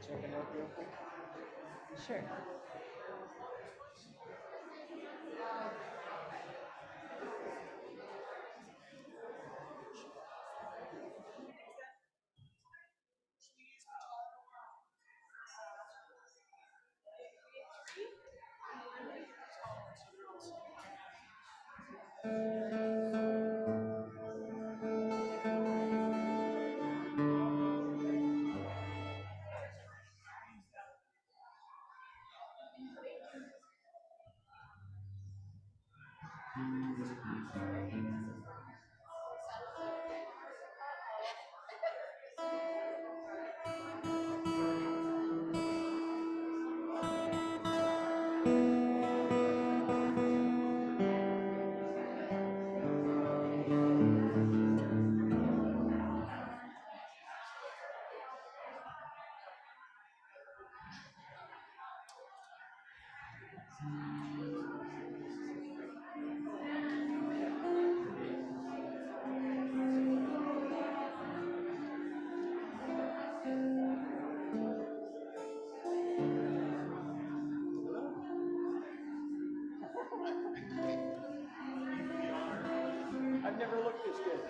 check a note real quick? Sure. I've never looked this good.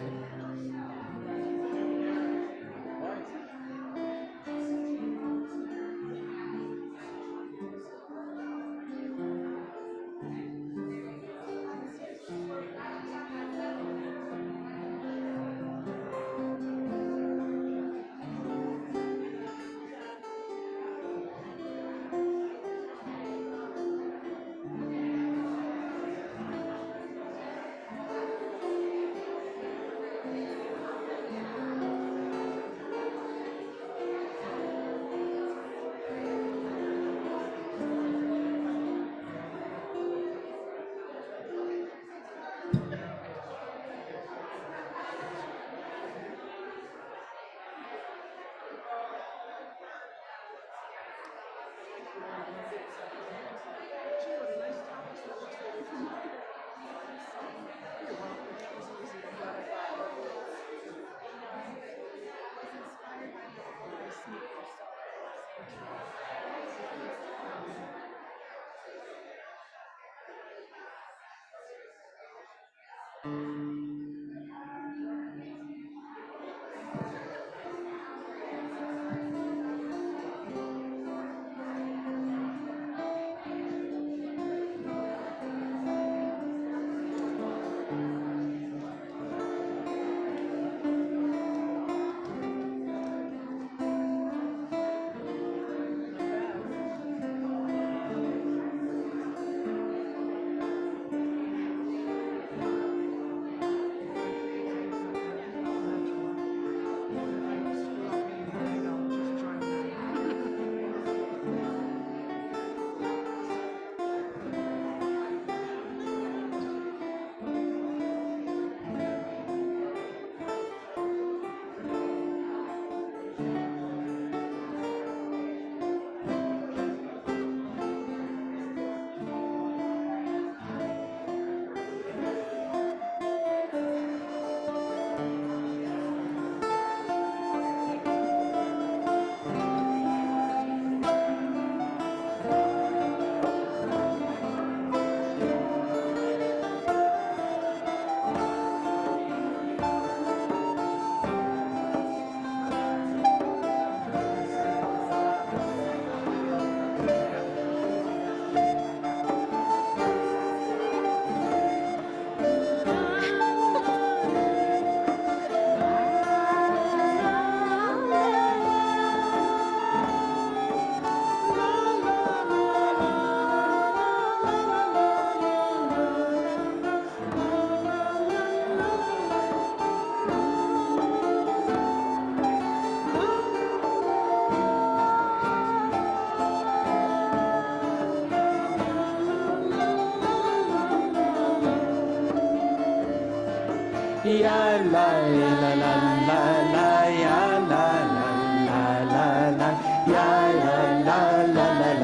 Ya la la la la la ya la la la la la ya la la la la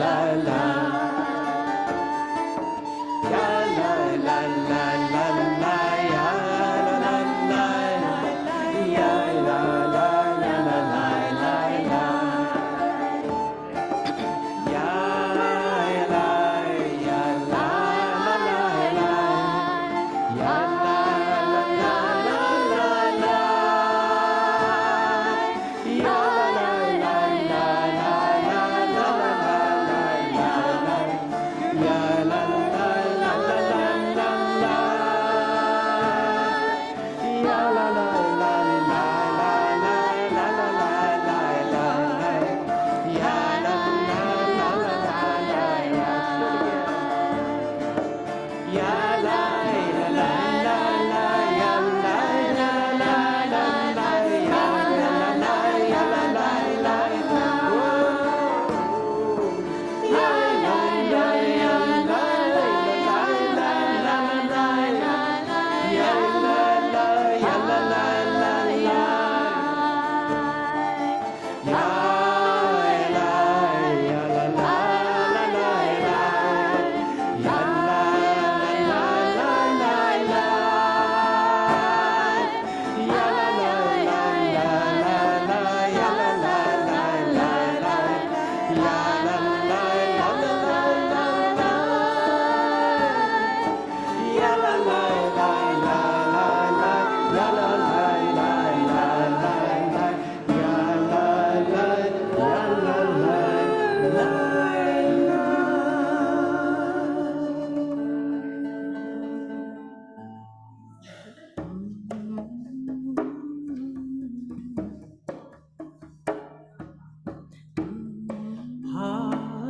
la la la ya la la la la la ya la la la ya la la la la la la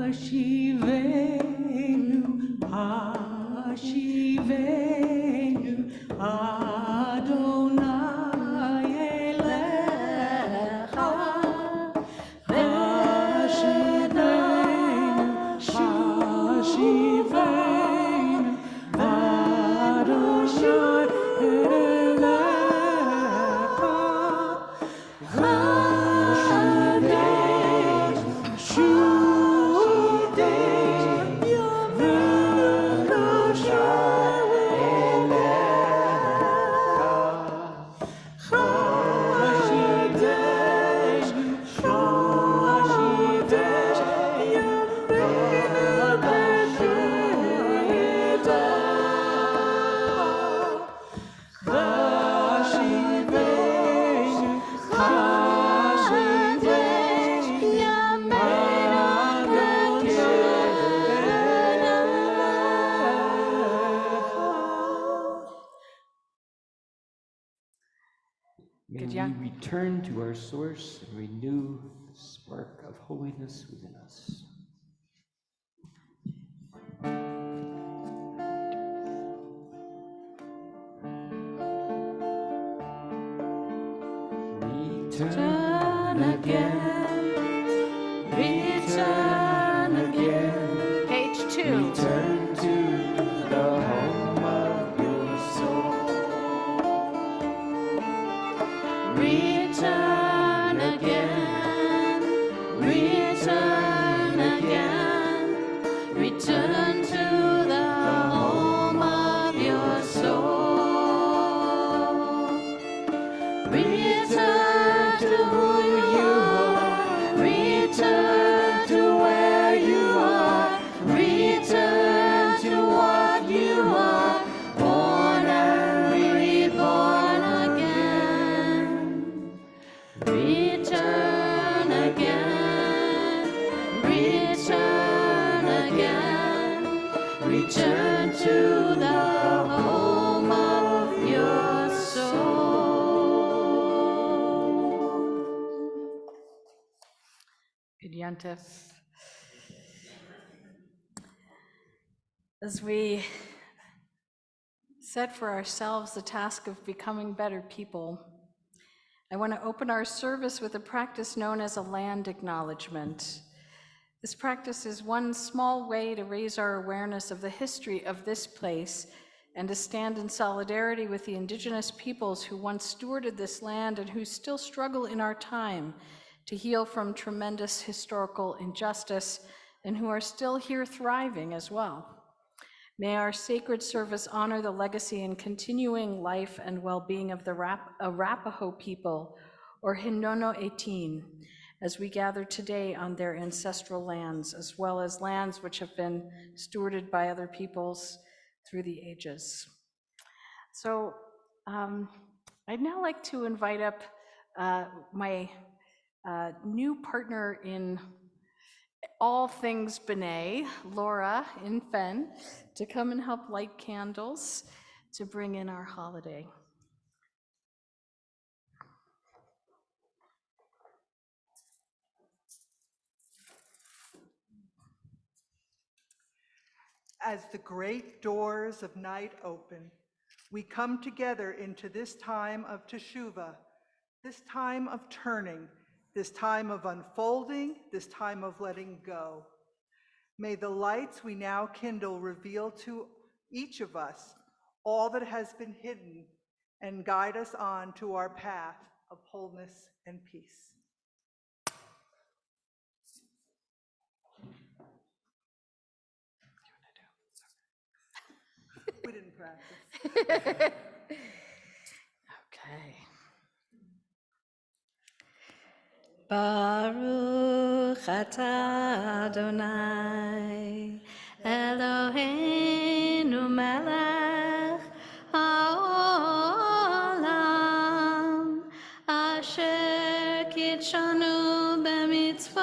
Hashivenu Adonai Elecha Hashivenu Hashivenu Adonai Elecha May we return to our source and renew the spark of holiness within us. Return again, return again. Page 2. Return to the home of your soul. Return again, return again, return to the home of your soul. Return to who you are, return to where you are, return to what you are, born and reborn again. Return again, return again, return to the home of your soul. Good Yantif. As we set for ourselves the task of becoming better people, I want to open our service with a practice known as a land acknowledgement. This practice is one small way to raise our awareness of the history of this place and to stand in solidarity with the indigenous peoples who once stewarded this land and who still struggle in our time to heal from tremendous historical injustice and who are still here thriving as well. May our sacred service honor the legacy and continuing life and well-being of the Arapaho people, or Hinono Etin, as we gather today on their ancestral lands, as well as lands which have been stewarded by other peoples through the ages. So I'd now like to invite up my new partner in all things B'nai, Laura in Fen, to come and help light candles to bring in our holiday. As the great doors of night open, we come together into this time of teshuvah, this time of turning, this time of unfolding, this time of letting go. May the lights we now kindle reveal to each of us all that has been hidden and guide us on to our path of wholeness and peace. We didn't practice. Okay. Baruch atah Adonai Eloheinu melech haolam asher kitshanu b'mitzvotav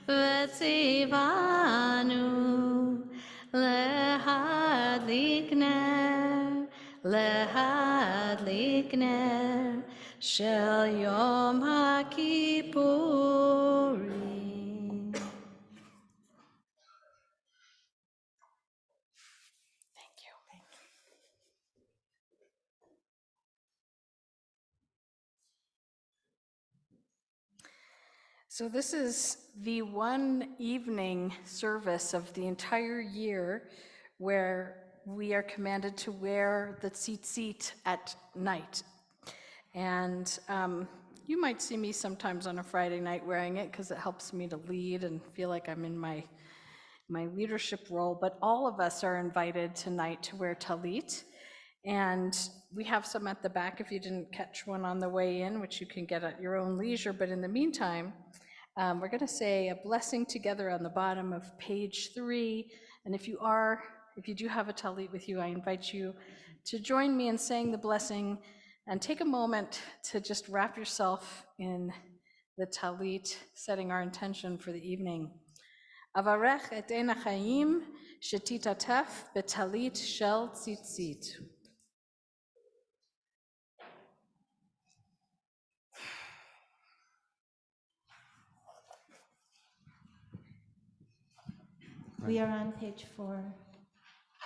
v'tzivanu lehadlik ner shel Yom HaKippurim. So this is the one evening service of the entire year where we are commanded to wear the tzitzit at night. And you might see me sometimes on a Friday night wearing it because it helps me to lead and feel like I'm in my leadership role, but all of us are invited tonight to wear talit. And we have some at the back if you didn't catch one on the way in, which you can get at your own leisure. But in the meantime, we're going to say a blessing together on the bottom of page 3. And if you do have a talit with you, I invite you to join me in saying the blessing and take a moment to just wrap yourself in the talit, setting our intention for the evening. Avarech et ein hachayim shetitatef betalit shel tzitzit. We are on page 4.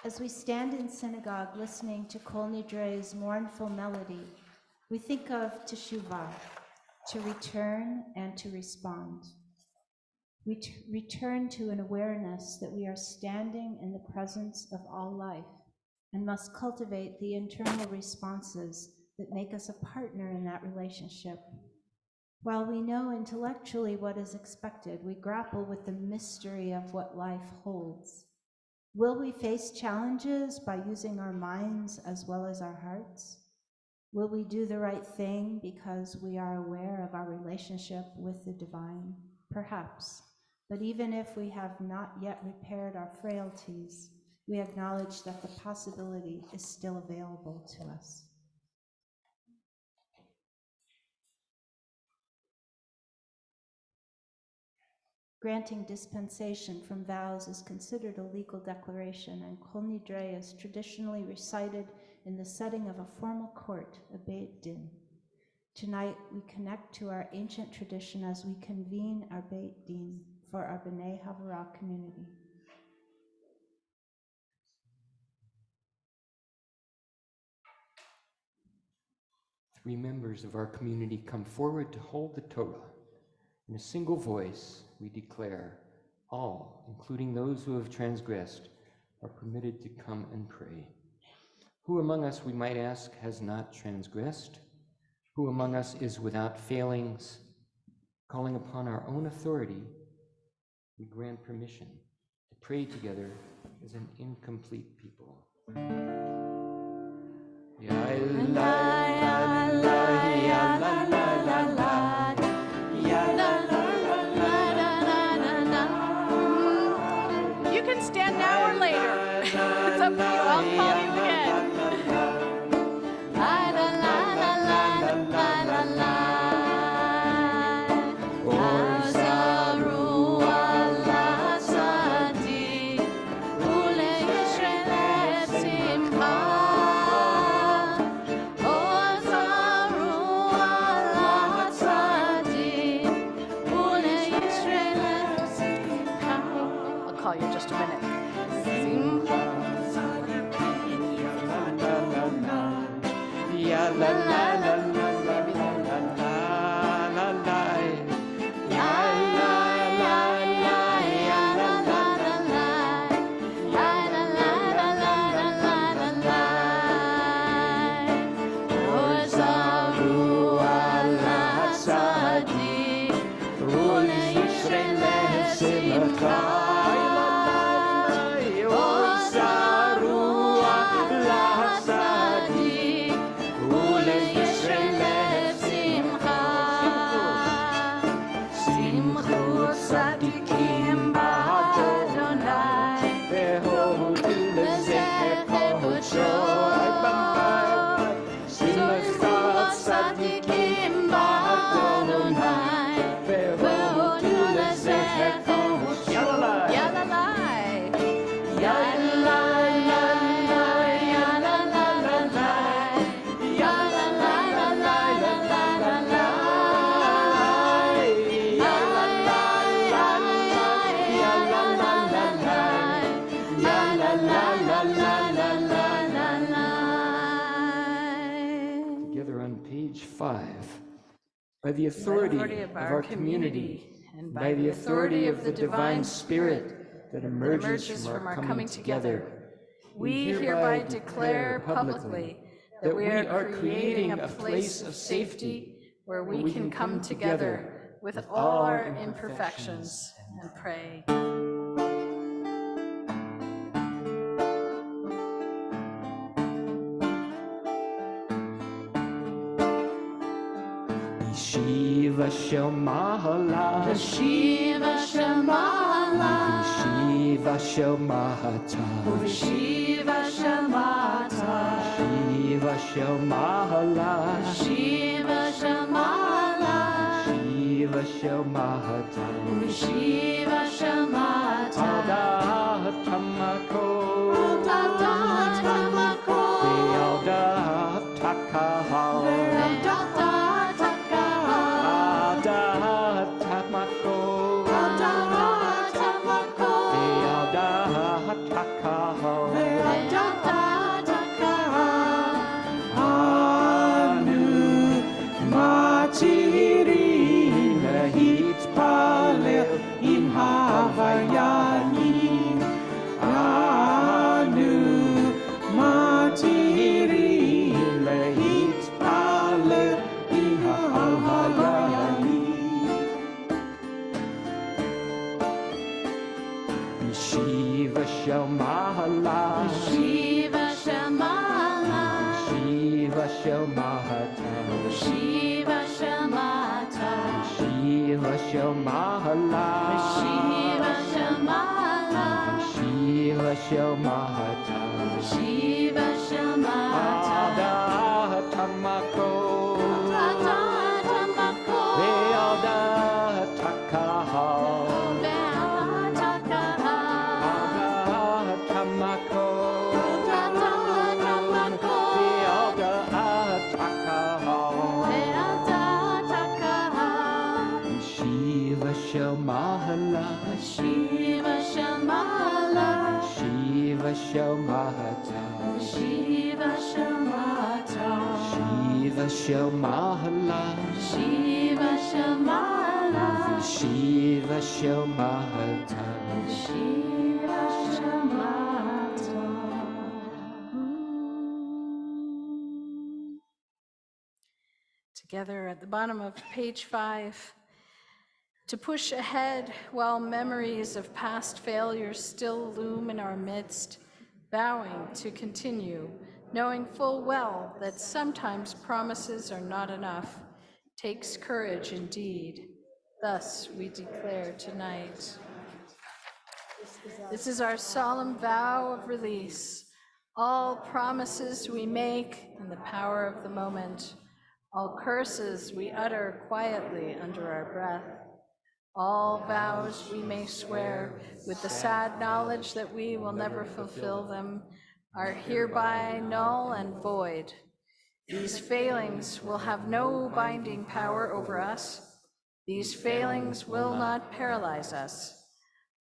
As we stand in synagogue listening to Kol Nidre's mournful melody, we think of teshuvah, to return and to respond. We return to an awareness that we are standing in the presence of all life and must cultivate the internal responses that make us a partner in that relationship. While we know intellectually what is expected, we grapple with the mystery of what life holds. Will we face challenges by using our minds as well as our hearts? Will we do the right thing because we are aware of our relationship with the divine? Perhaps. But even if we have not yet repaired our frailties, we acknowledge that the possibility is still available to us. Granting dispensation from vows is considered a legal declaration, and Kol Nidre is traditionally recited in the setting of a formal court, a Beit Din. Tonight, we connect to our ancient tradition as we convene our Beit Din for our B'nai Havorah community. Three members of our community come forward to hold the Torah. In a single voice, we declare, all, including those who have transgressed, are permitted to come and pray. Who among us, we might ask, has not transgressed? Who among us is without failings? Calling upon our own authority, we grant permission to pray together as an incomplete people. You can stand now or later. It's up to you. I'll call you again. I'll call you in just a minute. the authority of our community, and by the authority of the divine Spirit that emerges from our coming together, we hereby declare publicly that we are creating a place of safety where we can come together with all our imperfections and pray. Shiva Shamahala, Shiva Shamala, Shiva Shamata, Shiva Shamata, Shiva Shamahala, Shiva Shamala, Shiva Shamata, Shiva Shamata, Alda Tamako, Alda Tamako, Alda Takaha, Alda Takaha, Alda Tamako, Alda Tamako, Alda Takaha, Alda Takaha, Anu Matiri Nahit Palel Im Havayani Anu Matiri Nahit Palel Im Havayani Shiva Shamahala Shiva Shamala, Shiva Shamata Shiva Shamata, Shiva Shamahala Shiva Shamala, Shiva Shamata Shiva Shamata, Ada Tamako Alda Tamako, Veada Takaha Alda Takaha, Ada Tamako Alda Tamako, Veada Takaha Alda Takaha, Shiva Shamahala Shiva Shamala, Shiva Shamata Shiva Shamata, Shiva Shamahala Shiva Shamala, Shiva Shamata Shiva Shamata. Together at the bottom of page 5, to push ahead while memories of past failures still loom in our midst, vowing to continue, knowing full well that sometimes promises are not enough, takes courage indeed. Thus we declare tonight. This is our solemn vow of release. All promises we make in the power of the moment, all curses we utter quietly under our breath, all vows we may swear with the sad knowledge that we will never fulfill them, are hereby null and void. These failings will have no binding power over us. These failings will not paralyze us.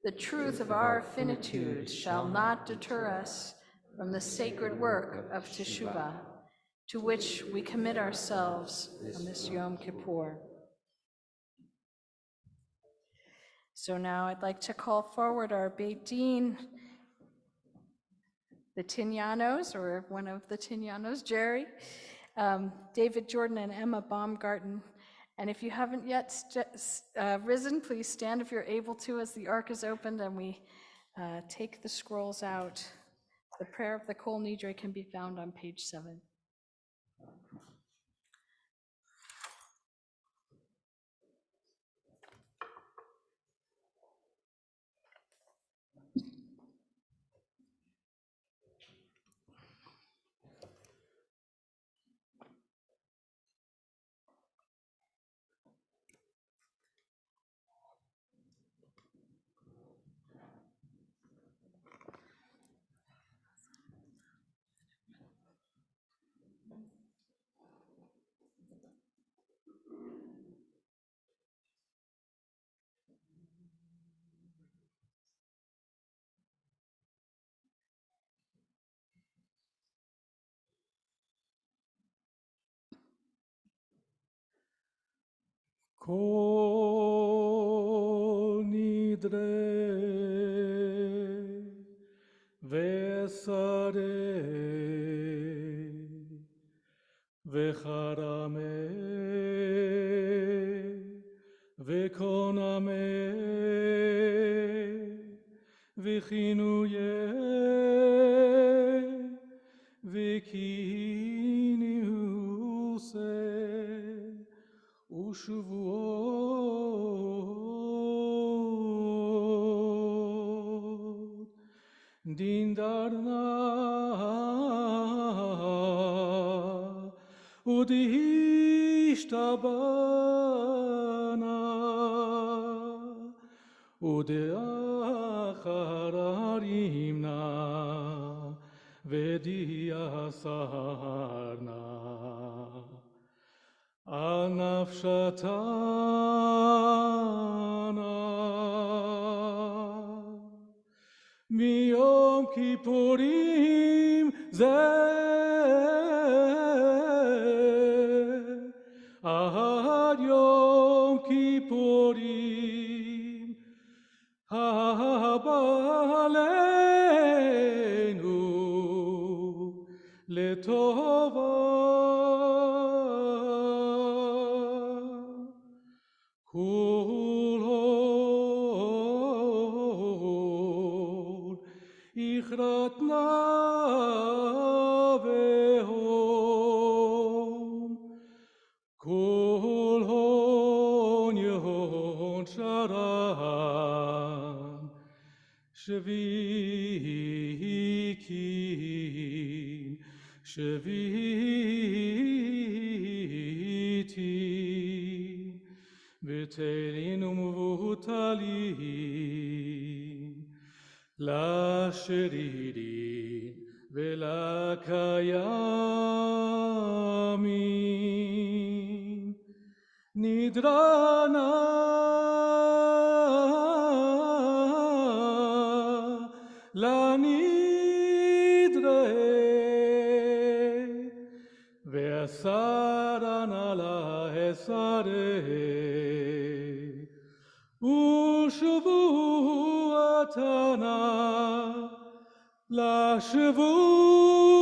The truth of our finitude shall not deter us from the sacred work of Teshuvah, to which we commit ourselves on this Yom Kippur. So now I'd like to call forward our Beit Din, the Tinyanos, or one of the Tinyanos, Jerry, David Jordan, and Emma Baumgarten. And if you haven't yet risen, please stand if you're able to as the ark is opened and we take the scrolls out. The prayer of the Kol Nidre can be found on page 7. Kol Nidre Vesare Vecharame Vekoname Vechinuye Vekiniuse Ushuvuot Dindarna Udishtabana Udeachararimna Vediasarna Anafshatana Miyom Kippurim Zeh Ad Yom Kippurim Haba Aleinu Letova Kulon Ichratna Vehom Kulon Yehon Sharan Shvikin Shvitin V'terin umvutalim La sheririn V'la kayamin Nidrana La nidre Ve'asarana la esare Ushavuatana la shavuot.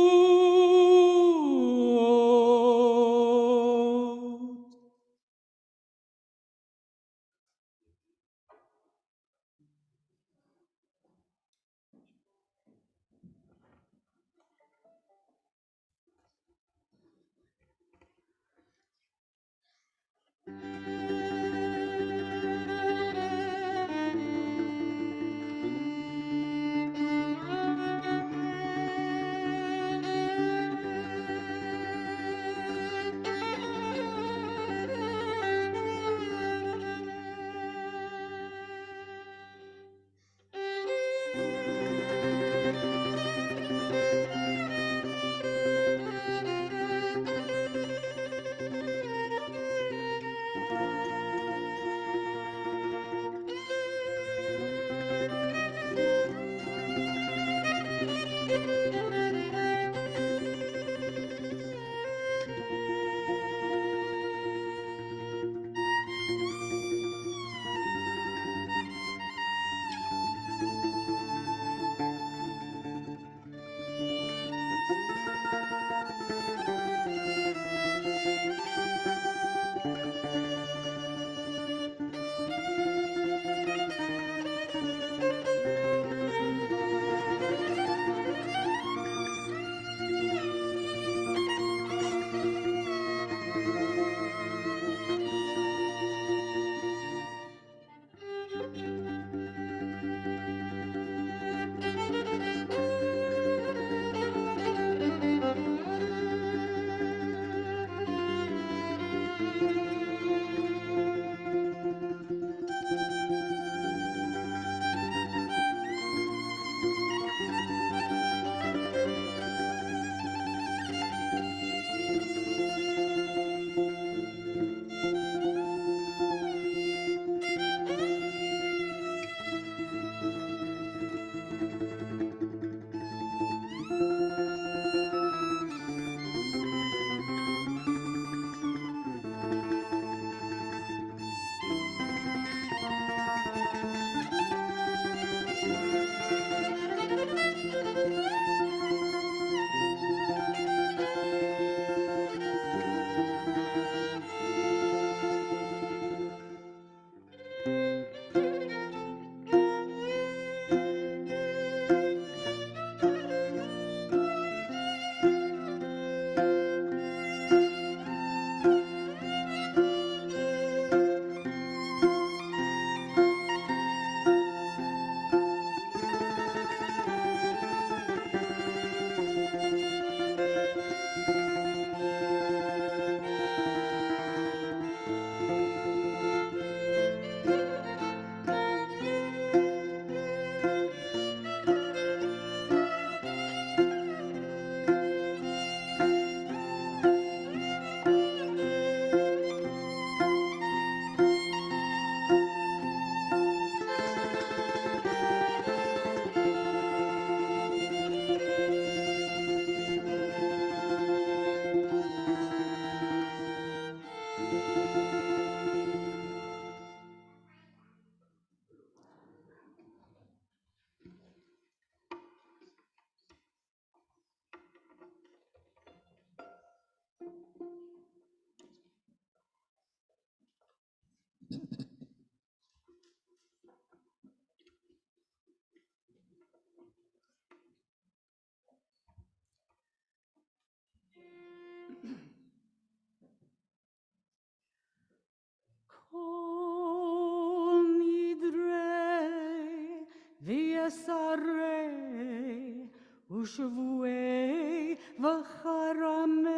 Yesarei Ushvuei Vacharamei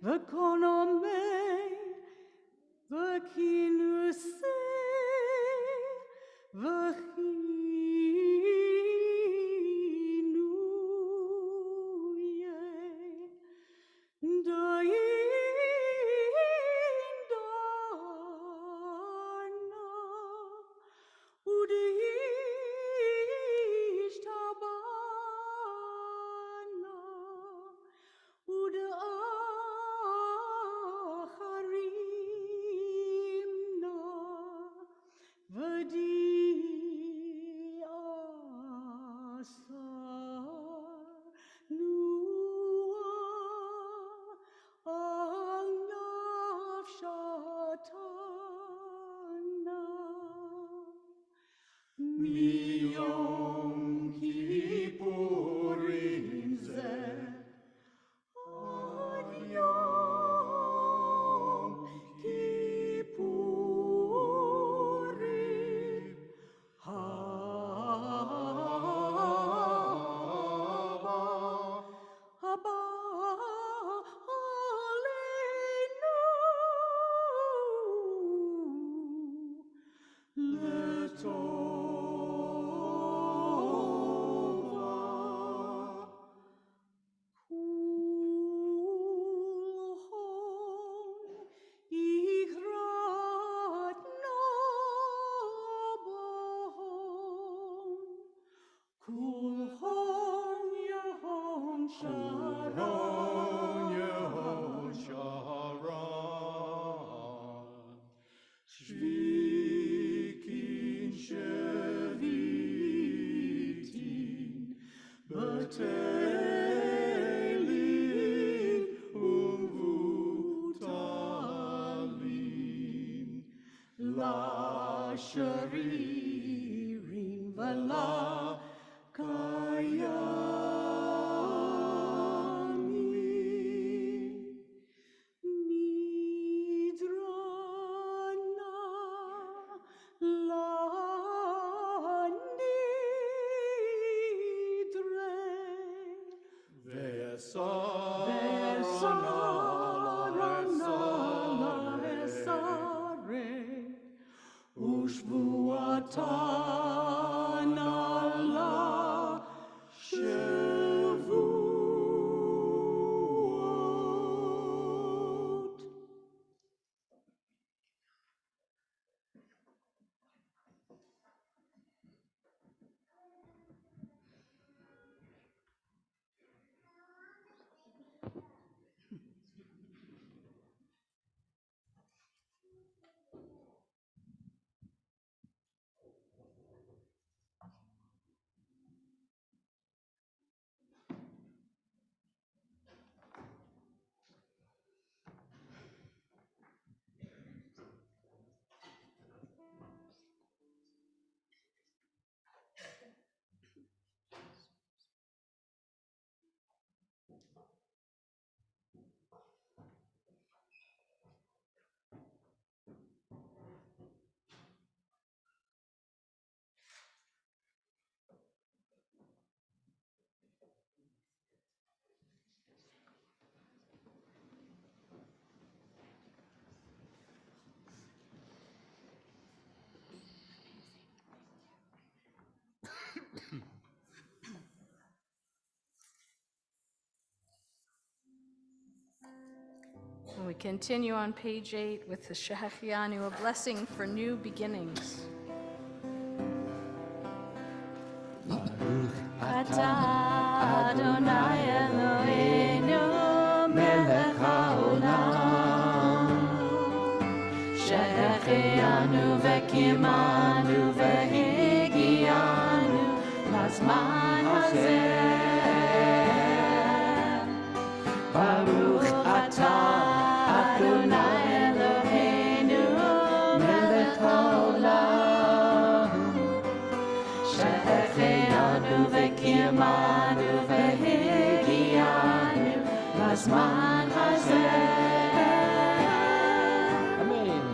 Vakonomei Vakinusei Vachinuye Daindana Udishtabana Uda Acharimna Vadi Asar Nua Al Nafshatana Miyom Kippurim Zeh Ad Yom Kippurim Haba Aleinu Letova Kulhon Igrat Nabahon Kulhon Yehon Sharon Yehon Sharon Shvikin Shevitin Batelin Umvutalin La Sharirin Vala Kayamin Nidrana La Nidre Ushbuatan Allah Shavuot. We continue on page 8 with the Shehechianu, a blessing for new beginnings. Ata Adonai Eloheinu melech haolam Shehechianu vekimanu vehigianu lazman hazeh Baruch atah Adonai Eloheinu melech haolam Shehechianu vekimanu vehigianu lazman hazeh Amen.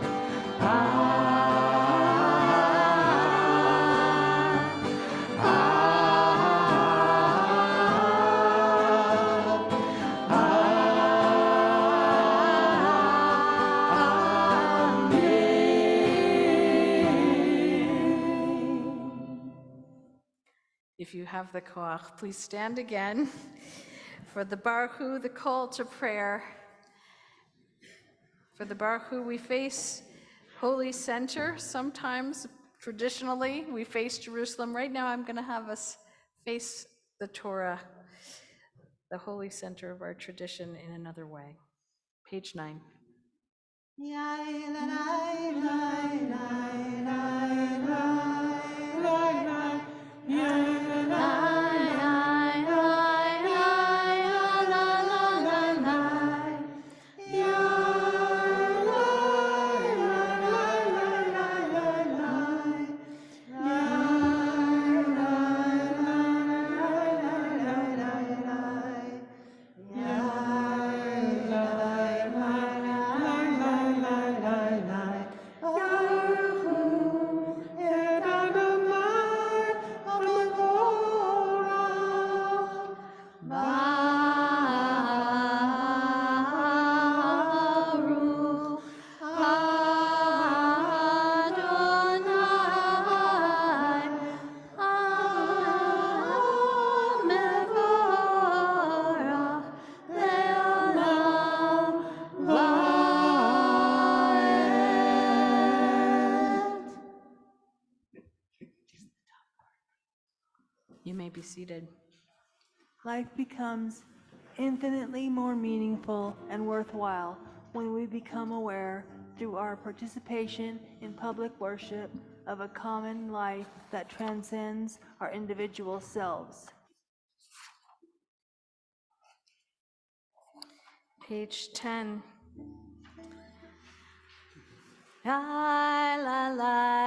If you have the koach, please stand again for the Baruch Hu, the call to prayer. For the Baruch Hu, we face Holy Center. Sometimes, traditionally, we face Jerusalem. Right now, I'm going to have us face the Torah, the Holy Center of our tradition, in another way. Page 9. You may be seated. Life becomes infinitely more meaningful and worthwhile when we become aware, through our participation in public worship, of a common life that transcends our individual selves. Page 10. La la la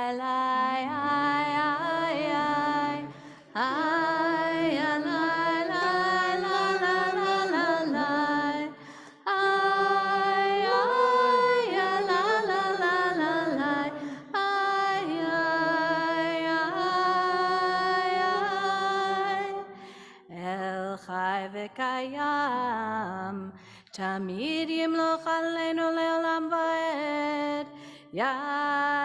El Chai V'Kayam Tamid Yimloch Aleinu Le'olam Va'ed Ya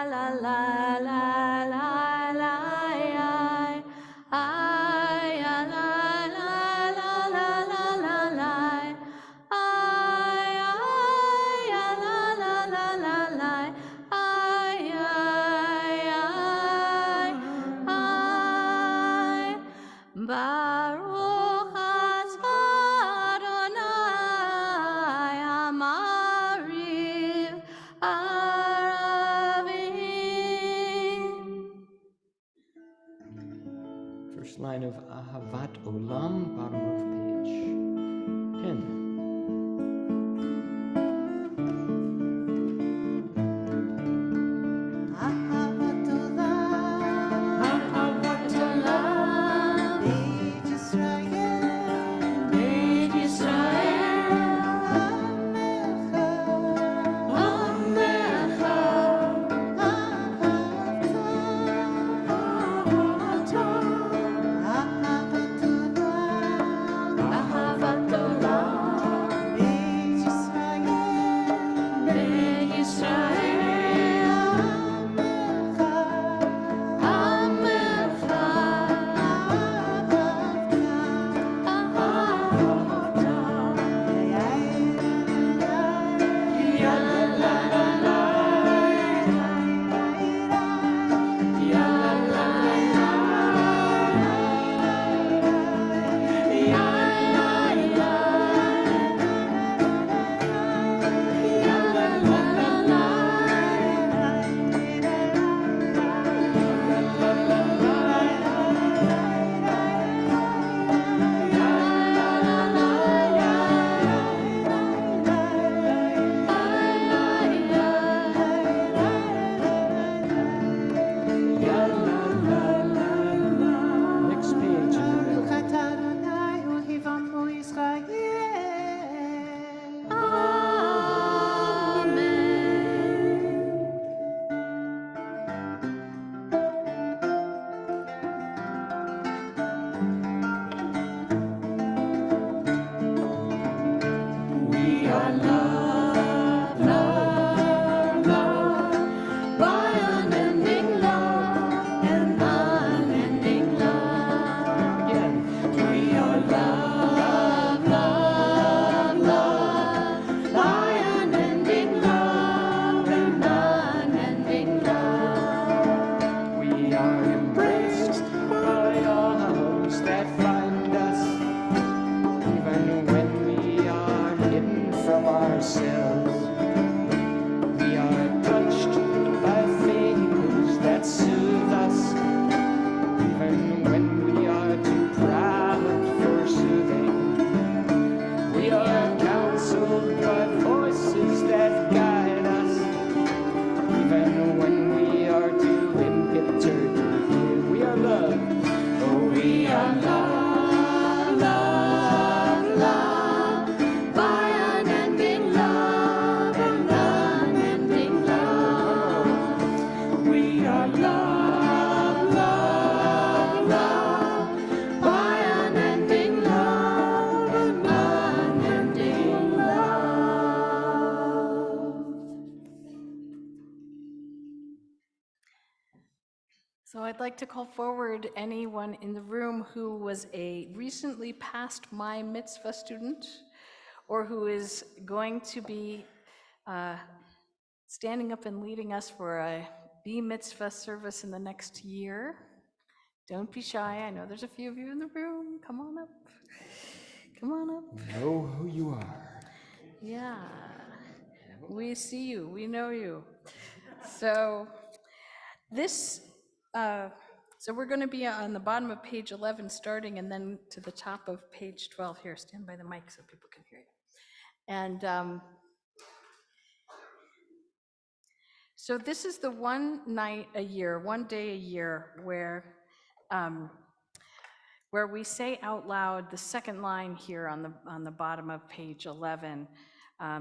la la la la la ay ay ya la la la la la la la ay ay ya la la la la la ay ay ay Baruch atah Adonai Amariv Aravim. First line of Ahavat Olam, bottom of page 10. Ahavat Olam. We are love, love, love, by unending love, unending love. So I'd like to call forward anyone in the room who was a recently passed my mitzvah student, or who is going to be standing up and leading us for a B mitzvah service in the next year. Don't be shy. I know there's a few of you in the room. Come on up. Come on up. Know who you are. Yeah. We see you. We know you. So so we're going to be on the bottom of page 11 starting, and then to the top of page 12. Here, stand by the mic so people can hear you. And so this is the one night a year, one day a year, where we say out loud the second line here on the bottom of page 11.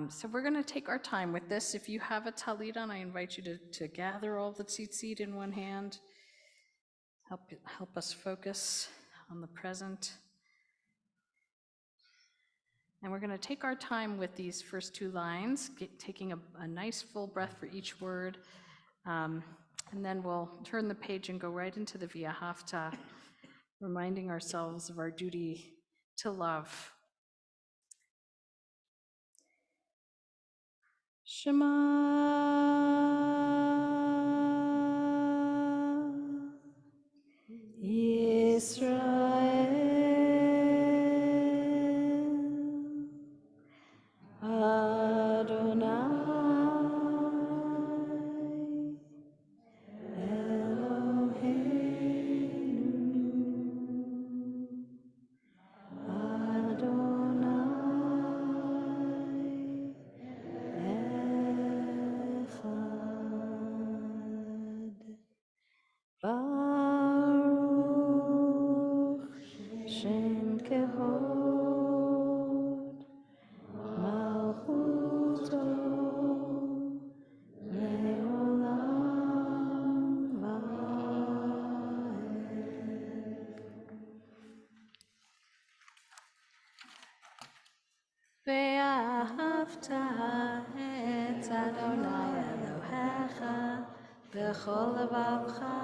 So we're going to take our time with this. If you have a talit on, I invite you to gather all the tzitzit in one hand. Help us focus on the present. And we're going to take our time with these first two lines, taking a nice full breath for each word. And then we'll turn the page and go right into the Via Hafta, reminding ourselves of our duty to love. Shema Yisrael Adonai Eloheinu Adonai Echad. Baruch Shem Kehod Malchuto Leolam Vaed. Ve'ahavta et Adonai Elohecha V'chol levavcha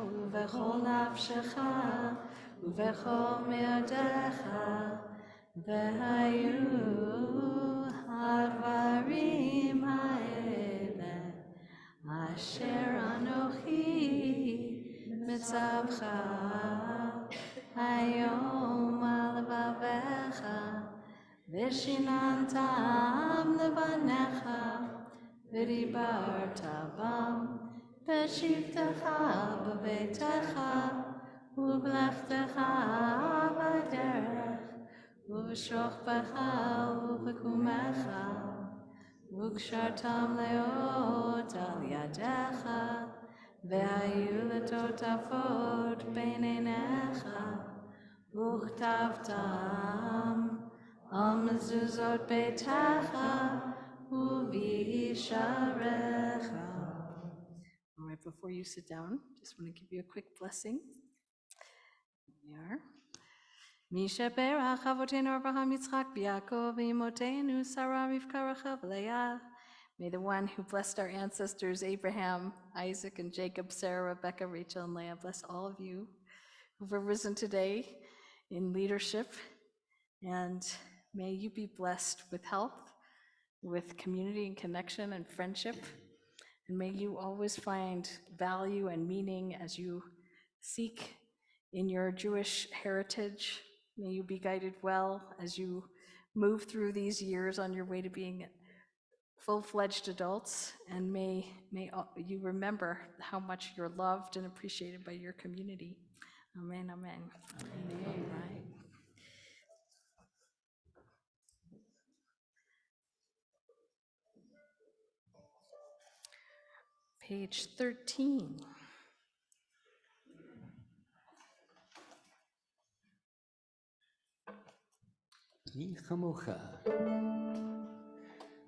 u'v'chol nafshecha u'v'chol me'odecha v'hayu hadvarim ha'ele asher anochi mitzavcha hayom al levavecha v'shinantam levanecha v'dibarta bam B'shivtecha b'beitecha u'b'lechtecha b'derech u'b'shochbecha u'b'kumecha u'kshartam leot al yadecha v'hayu letotafot bein einecha u'chtavtam al mezuzot beitecha u'b'yisharecha. All right, before you sit down, just want to give you a quick blessing. Here we are. Misha berach avotenu Abraham Yitzchak v'Yaakov v'imotenu Sarah Rivka Rachel v'Leah. May the one who blessed our ancestors Abraham, Isaac, and Jacob, Sarah, Rebecca, Rachel, and Leah bless all of you who've arisen today in leadership. And may you be blessed with health, with community and connection and friendship. And may you always find value and meaning as you seek in your Jewish heritage. May you be guided well as you move through these years on your way to being full-fledged adults. And may you remember how much you're loved and appreciated by your community. Amen, amen. Amen. Right. Page 13. Mi chamocha.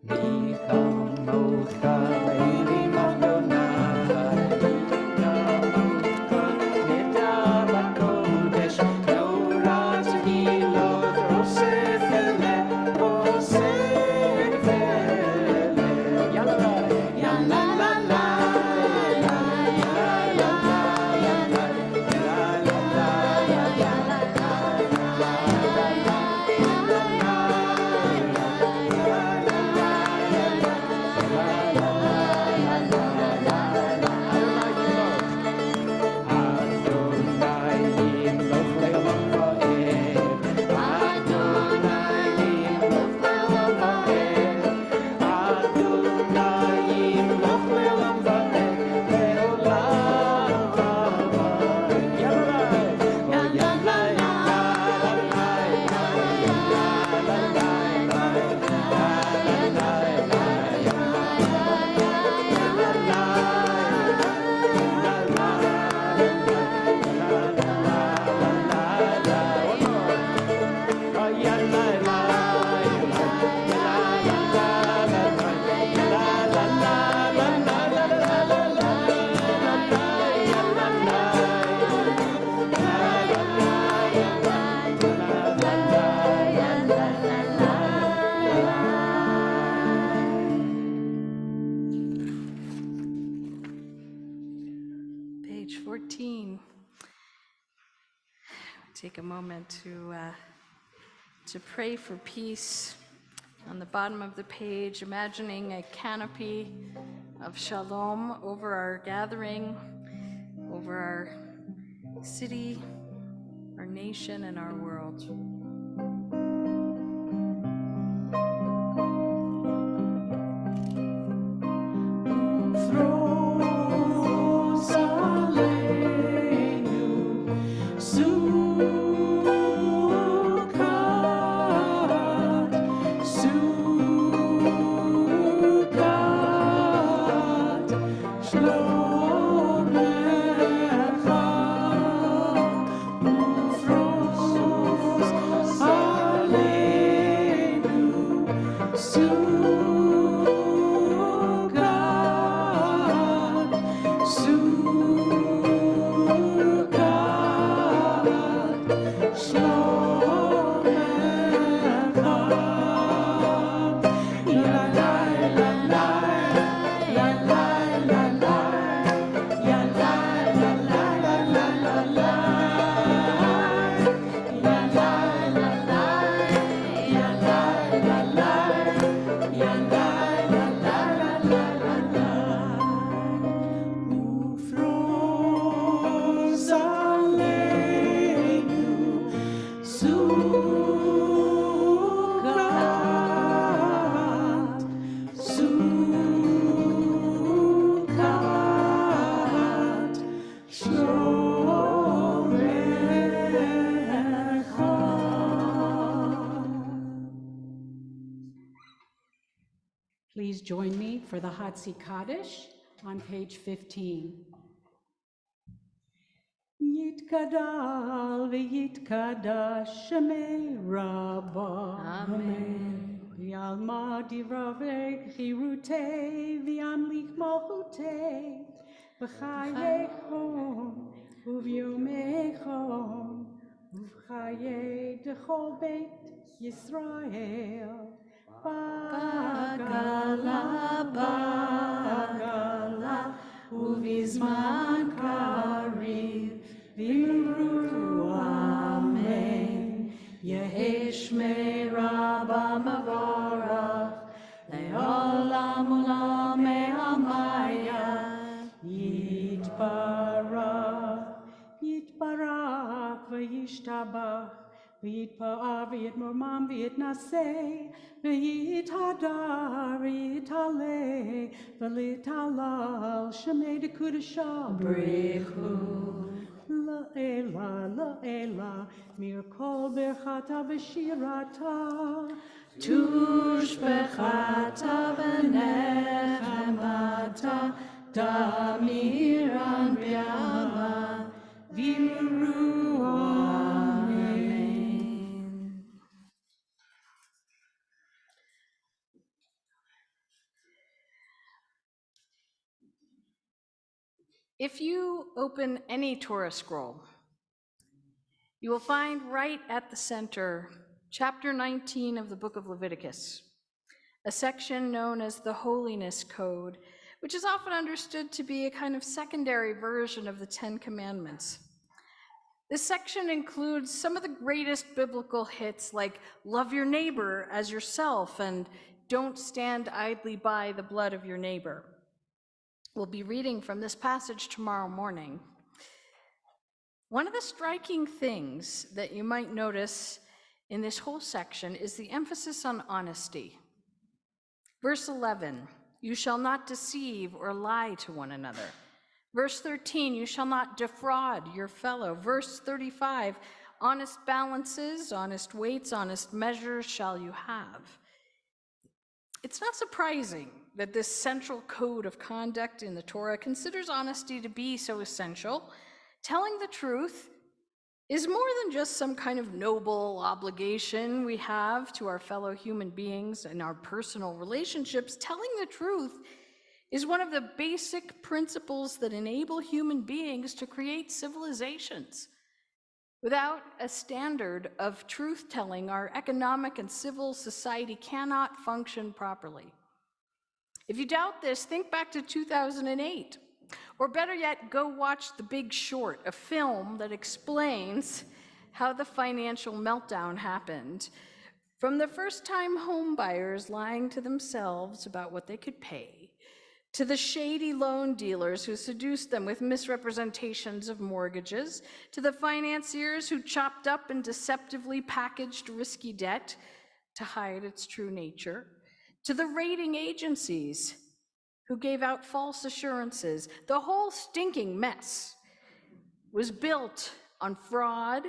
Mi chamocha, Elim Adonai. page 14. Take a moment to pray for peace. On the bottom of the page, imagining a canopy of shalom over our gathering, over our city, our nation, and our world. Please join me for the Hatzi Kaddish on page 15. Yitkadal v'yitkadash shemei Rabbah. Amen. V'yalma divrei chirutei v'yamlik malchutei v'chayechon uvyomechon uv'chayei dechol beit Yisrael. Bagala, bagala, uvizman kariv, vimru amen. Yehi shmei Rabba mavorach, le'olam ulam me'amaya. Yitbarach, yitbarach, v'yishtabach, v'yitpa'ar, v'yitmurmam, v'yitnaseh, v'yithadar, v'yitale, v'litalal, shemei dekudashah, brechu. La'ela, mir kol berchata v'shirata, tushbechata v'nechemata, damiran b'yama, v'imru amen. If you open any Torah scroll, you will find right at the center, chapter 19 of the book of Leviticus, a section known as the Holiness Code, which is often understood to be a kind of secondary version of the Ten Commandments. This section includes some of the greatest biblical hits like love your neighbor as yourself and don't stand idly by the blood of your neighbor. We'll be reading from this passage tomorrow morning. One of the striking things that you might notice in this whole section is the emphasis on honesty. Verse 11, you shall not deceive or lie to one another. Verse 13, you shall not defraud your fellow. Verse 35, honest balances, honest weights, honest measures shall you have. It's not surprising that this central code of conduct in the Torah considers honesty to be so essential. Telling the truth is more than just some kind of noble obligation we have to our fellow human beings and our personal relationships. Telling the truth is one of the basic principles that enable human beings to create civilizations. Without a standard of truth-telling, our economic and civil society cannot function properly. If you doubt this, think back to 2008. Or better yet, go watch The Big Short, a film that explains how the financial meltdown happened. From the first-time home buyers lying to themselves about what they could pay, to the shady loan dealers who seduced them with misrepresentations of mortgages, to the financiers who chopped up and deceptively packaged risky debt to hide its true nature, to the rating agencies who gave out false assurances. The whole stinking mess was built on fraud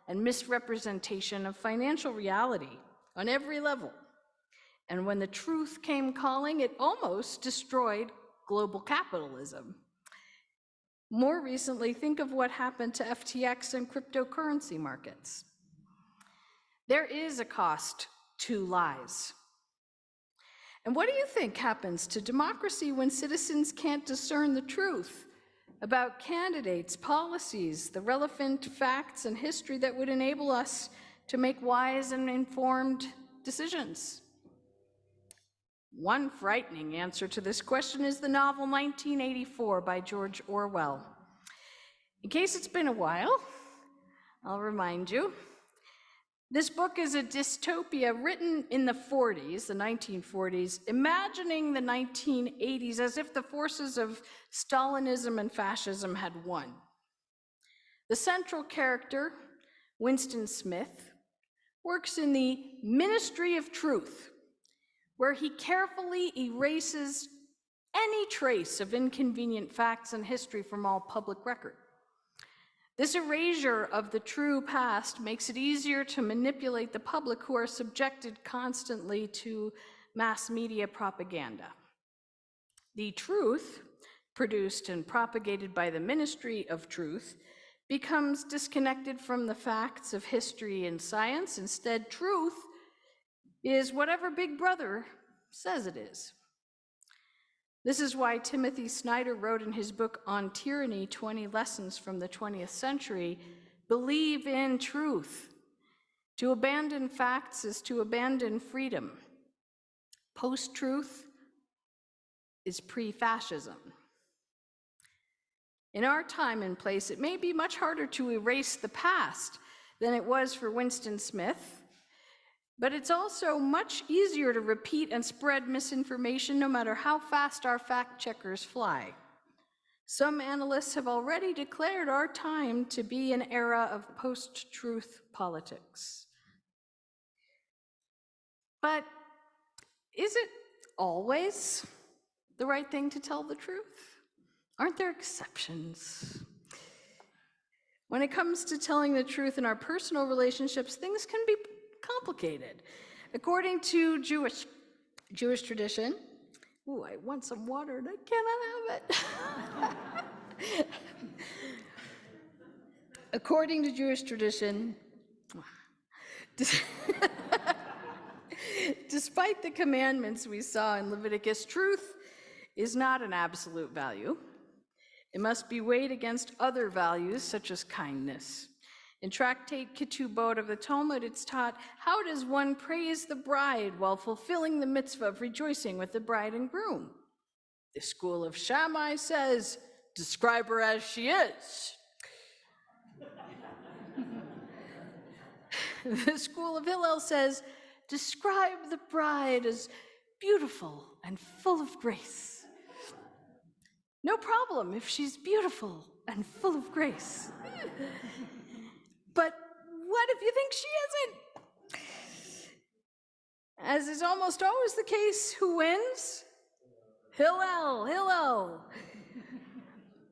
and misrepresentation of financial reality on every level. And when the truth came calling, it almost destroyed global capitalism. More recently, think of what happened to FTX and cryptocurrency markets. There is a cost to lies. And what do you think happens to democracy when citizens can't discern the truth about candidates, policies, the relevant facts and history that would enable us to make wise and informed decisions? One frightening answer to this question is the novel 1984 by George Orwell. In case it's been a while, I'll remind you. This book is a dystopia written in the 40s, the 1940s, imagining the 1980s as if the forces of Stalinism and fascism had won. The central character, Winston Smith, works in the Ministry of Truth, where he carefully erases any trace of inconvenient facts and history from all public record. This erasure of the true past makes it easier to manipulate the public, who are subjected constantly to mass media propaganda. The truth, produced and propagated by the Ministry of Truth, becomes disconnected from the facts of history and science. Instead, truth is whatever Big Brother says it is. This is why Timothy Snyder wrote in his book On Tyranny, 20 Lessons from the 20th Century, believe in truth. To abandon facts is to abandon freedom. Post-truth is pre-fascism. In our time and place, it may be much harder to erase the past than it was for Winston Smith, but it's also much easier to repeat and spread misinformation no matter how fast our fact checkers fly. Some analysts have already declared our time to be an era of post-truth politics. But is it always the right thing to tell the truth? Aren't there exceptions? When it comes to telling the truth in our personal relationships, things can be complicated. According to Jewish tradition, ooh, I want some water and I cannot have it. According to Jewish tradition, despite the commandments we saw in Leviticus, truth is not an absolute value. It must be weighed against other values, such as kindness. In Tractate Ketubot of the Talmud, it's taught, how does one praise the bride while fulfilling the mitzvah of rejoicing with the bride and groom? The school of Shammai says, describe her as she is. The school of Hillel says, describe the bride as beautiful and full of grace. No problem if she's beautiful and full of grace. But what if you think she isn't? As is almost always the case, who wins? Hillel.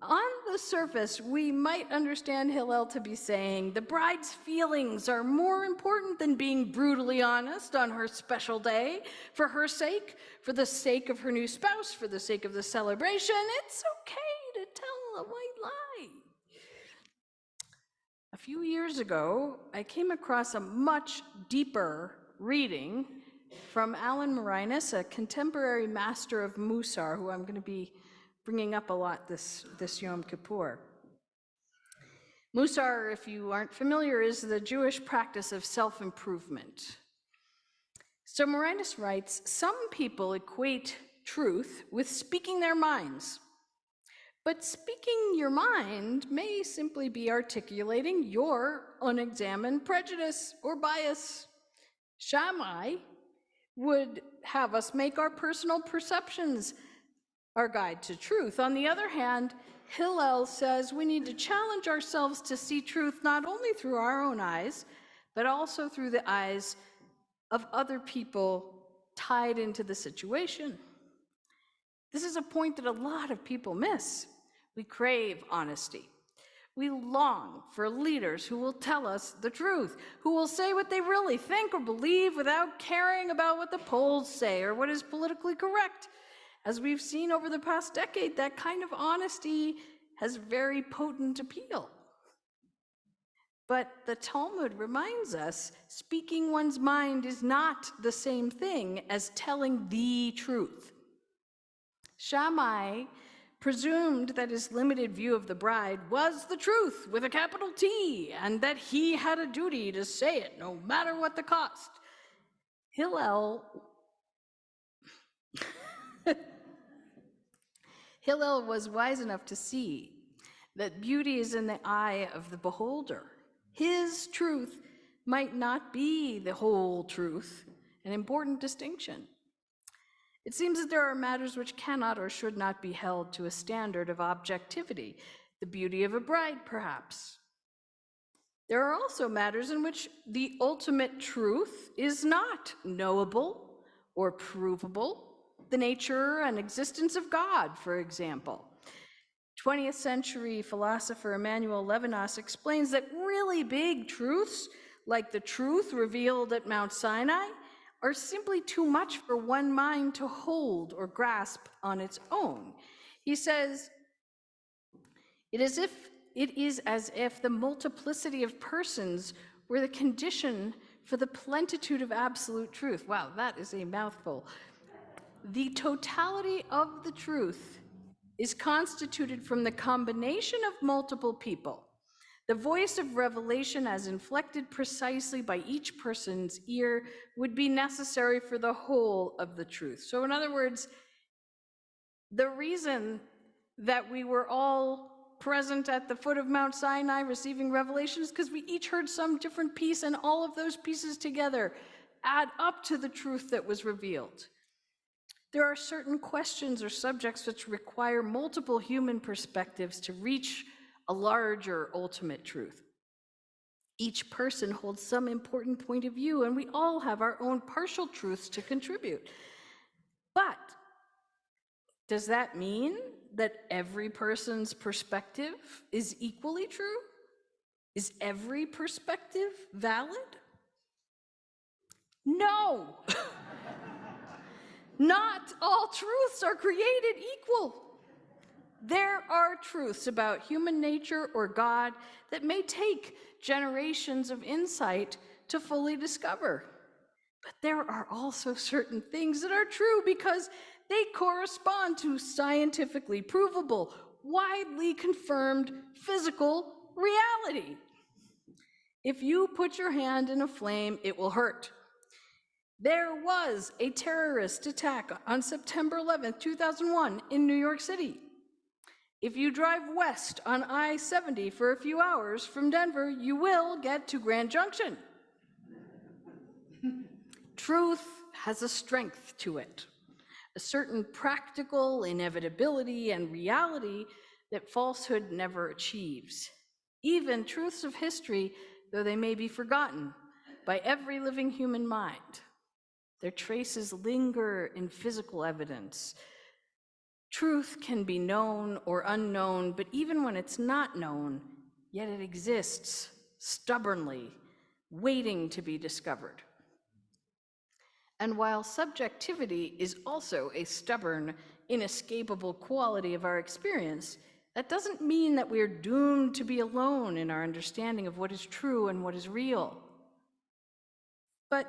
On the surface, we might understand Hillel to be saying the bride's feelings are more important than being brutally honest on her special day. For her sake, for the sake of her new spouse, for the sake of the celebration, it's okay to tell a white lie. A few years ago, I came across a much deeper reading from Alan Marinus, a contemporary master of Musar, who I'm going to be bringing up a lot this Yom Kippur. Musar, if you aren't familiar, is the Jewish practice of self-improvement. So Marinus writes, some people equate truth with speaking their minds. But speaking your mind may simply be articulating your unexamined prejudice or bias. Shammai would have us make our personal perceptions our guide to truth. On the other hand, Hillel says we need to challenge ourselves to see truth not only through our own eyes, but also through the eyes of other people tied into the situation. This is a point that a lot of people miss. We crave honesty. We long for leaders who will tell us the truth, who will say what they really think or believe without caring about what the polls say or what is politically correct. As we've seen over the past decade, that kind of honesty has very potent appeal. But the Talmud reminds us, speaking one's mind is not the same thing as telling the truth. Shammai presumed that his limited view of the bride was the truth with a capital T, and that he had a duty to say it no matter what the cost. Hillel was wise enough to see that beauty is in the eye of the beholder. His truth might not be the whole truth, an important distinction. It seems that there are matters which cannot or should not be held to a standard of objectivity, the beauty of a bride, perhaps. There are also matters in which the ultimate truth is not knowable or provable, the nature and existence of God, for example. 20th century philosopher Emmanuel Levinas explains that really big truths, like the truth revealed at Mount Sinai, are simply too much for one mind to hold or grasp on its own. He says, it is as if the multiplicity of persons were the condition for the plenitude of absolute truth. Wow, that is a mouthful. The totality of the truth is constituted from the combination of multiple people. The voice of revelation, as inflected precisely by each person's ear, would be necessary for the whole of the truth. So in other words, the reason that we were all present at the foot of Mount Sinai receiving revelation is because we each heard some different piece, and all of those pieces together add up to the truth that was revealed. There are certain questions or subjects which require multiple human perspectives to reach a larger ultimate truth. Each person holds some important point of view, and we all have our own partial truths to contribute. But does that mean that every person's perspective is equally true? Is every perspective valid? No. Not all truths are created equal. There are truths about human nature or God that may take generations of insight to fully discover. But there are also certain things that are true because they correspond to scientifically provable, widely confirmed physical reality. If you put your hand in a flame, it will hurt. There was a terrorist attack on September 11th, 2001 in New York City. If you drive west on I-70 for a few hours from Denver, you will get to Grand Junction. Truth has a strength to it, a certain practical inevitability and reality that falsehood never achieves. Even truths of history, though they may be forgotten by every living human mind, their traces linger in physical evidence. Truth can be known or unknown, but even when it's not known, yet it exists stubbornly, waiting to be discovered. And while subjectivity is also a stubborn, inescapable quality of our experience, that doesn't mean that we're doomed to be alone in our understanding of what is true and what is real. But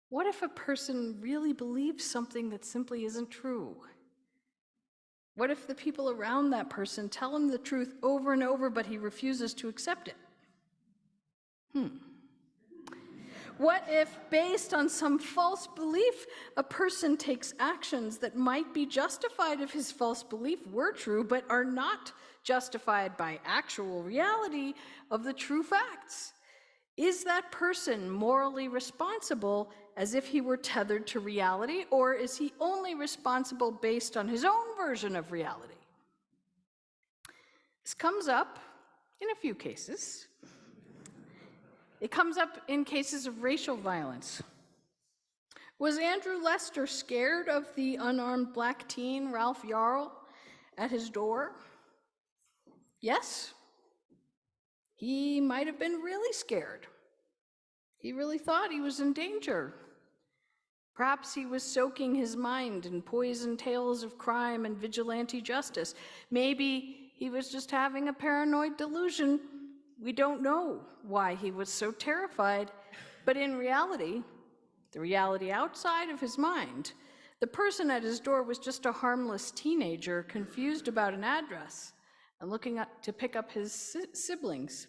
what if a person really believes something that simply isn't true? What if the people around that person tell him the truth over and over, but he refuses to accept it? What if, based on some false belief, a person takes actions that might be justified if his false belief were true, but are not justified by actual reality of the true facts? Is that person morally responsible as if he were tethered to reality, or is he only responsible based on his own version of reality? This comes up in a few cases. It comes up in cases of racial violence. Was Andrew Lester scared of the unarmed black teen, Ralph Yarl, at his door? Yes. He might have been really scared. He really thought he was in danger. Perhaps he was soaking his mind in poisoned tales of crime and vigilante justice. Maybe he was just having a paranoid delusion. We don't know why he was so terrified, but in reality, the reality outside of his mind, the person at his door was just a harmless teenager confused about an address and looking up to pick up his siblings.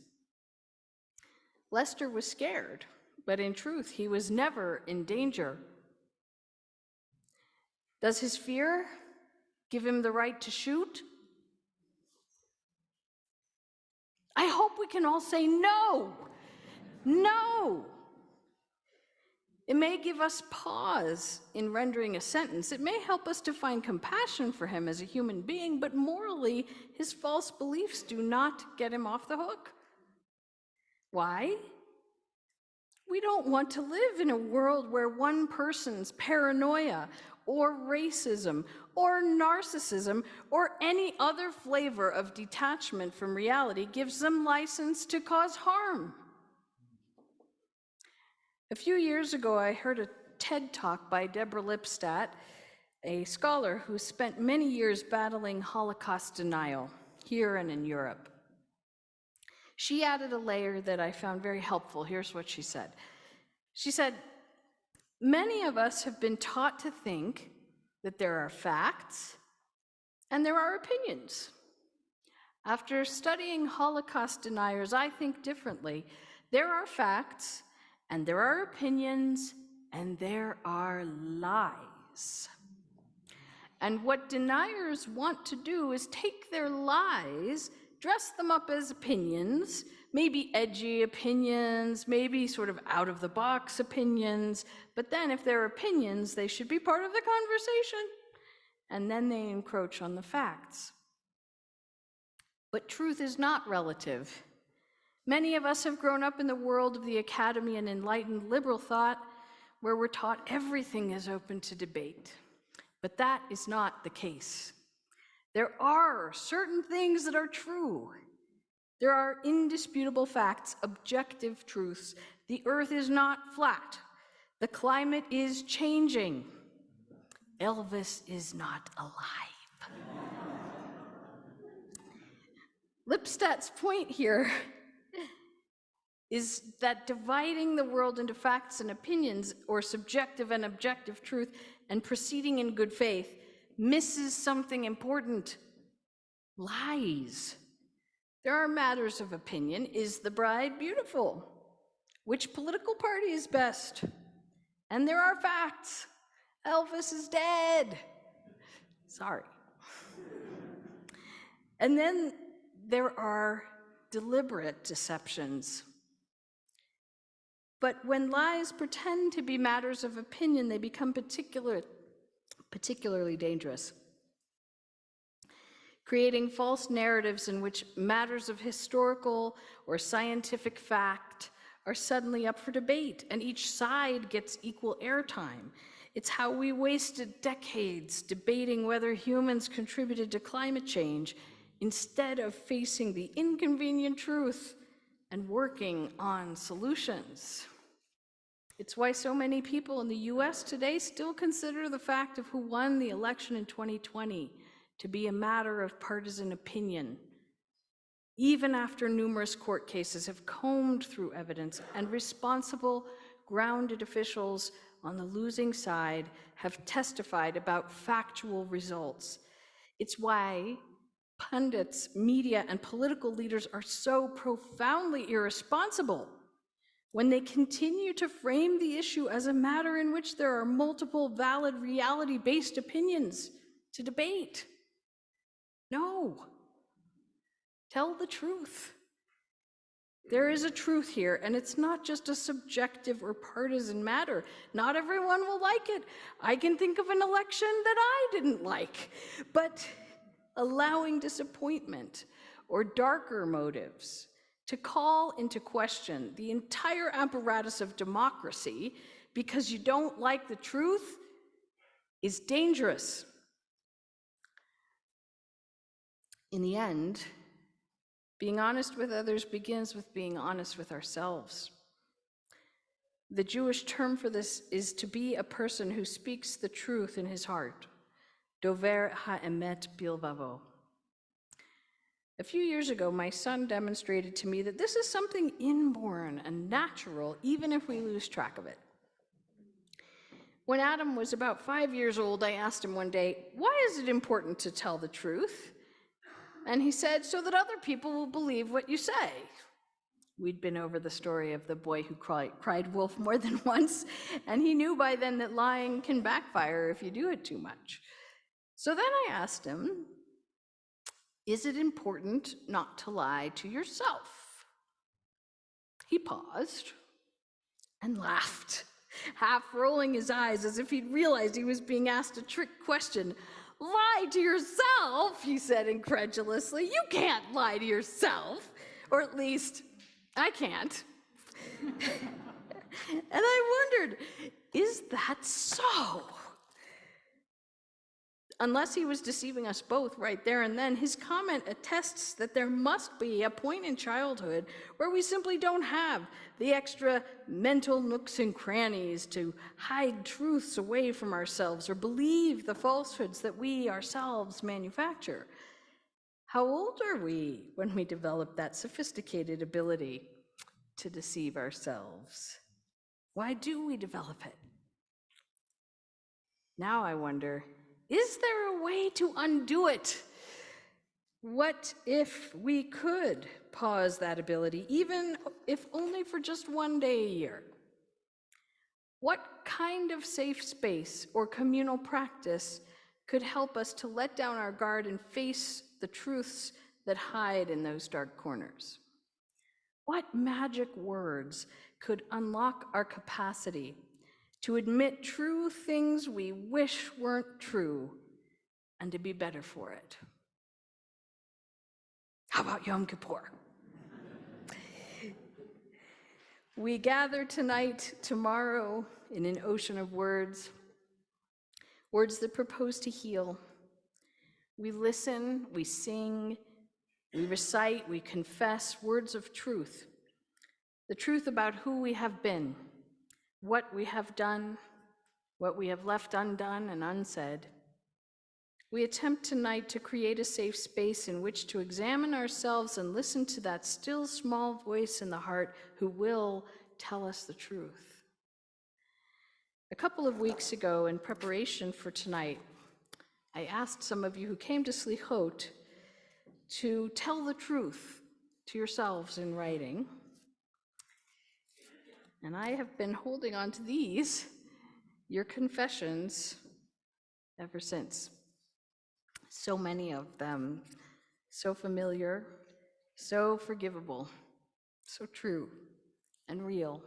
Lester was scared, but in truth, he was never in danger. Does his fear give him the right to shoot? I hope we can all say no. No. It may give us pause in rendering a sentence. It may help us to find compassion for him as a human being, but morally, his false beliefs do not get him off the hook. Why? We don't want to live in a world where one person's paranoia or racism or narcissism or any other flavor of detachment from reality gives them license to cause harm. A few years ago, I heard a TED talk by Deborah Lipstadt, a scholar who spent many years battling Holocaust denial here and in Europe. She added a layer that I found very helpful. Here's what she said. She said, many of us have been taught to think that there are facts and there are opinions. After studying Holocaust deniers, I think differently. There are facts and there are opinions and there are lies. And what deniers want to do is take their lies, dress them up as opinions, maybe edgy opinions, maybe sort of out-of-the-box opinions, but then if they're opinions, they should be part of the conversation, and then they encroach on the facts. But truth is not relative. Many of us have grown up in the world of the academy and enlightened liberal thought, where we're taught everything is open to debate. But that is not the case. There are certain things that are true. There are indisputable facts, objective truths. The earth is not flat. The climate is changing. Elvis is not alive. Lipstadt's point here is that dividing the world into facts and opinions, or subjective and objective truth, and proceeding in good faith, misses something important: lies. There are matters of opinion. Is the bride beautiful? Which political party is best? And there are facts. Elvis is dead. Sorry. And then there are deliberate deceptions. But when lies pretend to be matters of opinion, they become particularly dangerous, creating false narratives in which matters of historical or scientific fact are suddenly up for debate, and each side gets equal airtime. It's how we wasted decades debating whether humans contributed to climate change instead of facing the inconvenient truth and working on solutions. It's why so many people in the US today still consider the fact of who won the election in 2020 to be a matter of partisan opinion, even after numerous court cases have combed through evidence and responsible, grounded officials on the losing side have testified about factual results. It's why pundits, media, and political leaders are so profoundly irresponsible when they continue to frame the issue as a matter in which there are multiple valid reality-based opinions to debate. No. Tell the truth. There is a truth here, and it's not just a subjective or partisan matter. Not everyone will like it. I can think of an election that I didn't like, but allowing disappointment or darker motives to call into question the entire apparatus of democracy because you don't like the truth is dangerous. In the end, being honest with others begins with being honest with ourselves. The Jewish term for this is to be a person who speaks the truth in his heart. Dover ha'emet bilvavo. A few years ago, my son demonstrated to me that this is something inborn and natural, even if we lose track of it. When Adam was about 5 years old, I asked him one day, "Why is it important to tell the truth?" And he said, "So that other people will believe what you say." We'd been over the story of the boy who cried wolf more than once, and he knew by then that lying can backfire if you do it too much. So then I asked him, "Is it important not to lie to yourself?" He paused and laughed, half rolling his eyes as if he'd realized he was being asked a trick question. "Lie to yourself?" he said incredulously. "You can't lie to yourself, or at least I can't." And I wondered, is that so? Unless he was deceiving us both right there and then, his comment attests that there must be a point in childhood where we simply don't have the extra mental nooks and crannies to hide truths away from ourselves or believe the falsehoods that we ourselves manufacture. How old are we when we develop that sophisticated ability to deceive ourselves? Why do we develop it? Now I wonder, is there a way to undo it? What if we could pause that ability, even if only for just one day a year? What kind of safe space or communal practice could help us to let down our guard and face the truths that hide in those dark corners? What magic words could unlock our capacity to admit true things we wish weren't true and to be better for it? How about Yom Kippur? We gather tonight, tomorrow, in an ocean of words, words that propose to heal. We listen, we sing, we recite, we confess words of truth. The truth about who we have been, what we have done, what we have left undone and unsaid. We attempt tonight to create a safe space in which to examine ourselves and listen to that still small voice in the heart who will tell us the truth. A couple of weeks ago, in preparation for tonight, I asked some of you who came to Slichot to tell the truth to yourselves in writing. And I have been holding on to these, your confessions, ever since. So many of them, so familiar, so forgivable, so true and real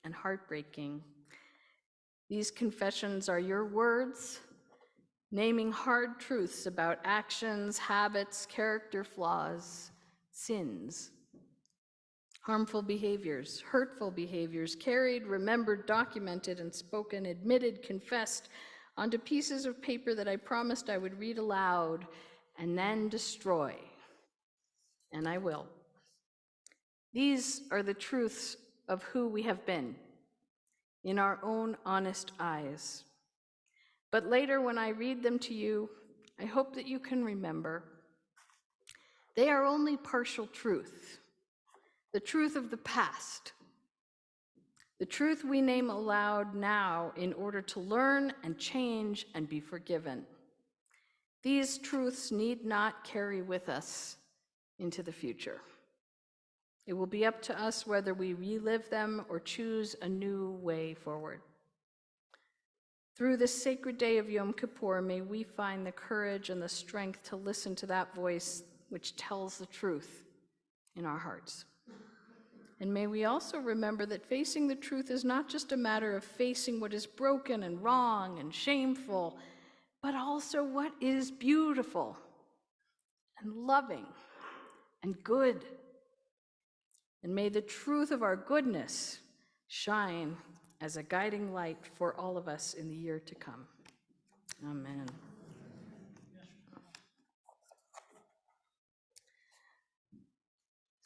and heartbreaking. These confessions are your words, naming hard truths about actions, habits, character flaws, sins, harmful behaviors, hurtful behaviors, carried, remembered, documented, and spoken, admitted, confessed, onto pieces of paper that I promised I would read aloud and then destroy. And I will. These are the truths of who we have been in our own honest eyes. But later, when I read them to you, I hope that you can remember they are only partial truth, the truth of the past, the truth we name aloud now in order to learn and change and be forgiven. These truths need not carry with us into the future. It will be up to us whether we relive them or choose a new way forward. Through this sacred day of Yom Kippur, may we find the courage and the strength to listen to that voice which tells the truth in our hearts. And may we also remember that facing the truth is not just a matter of facing what is broken and wrong and shameful, but also what is beautiful and loving and good. And may the truth of our goodness shine as a guiding light for all of us in the year to come. Amen.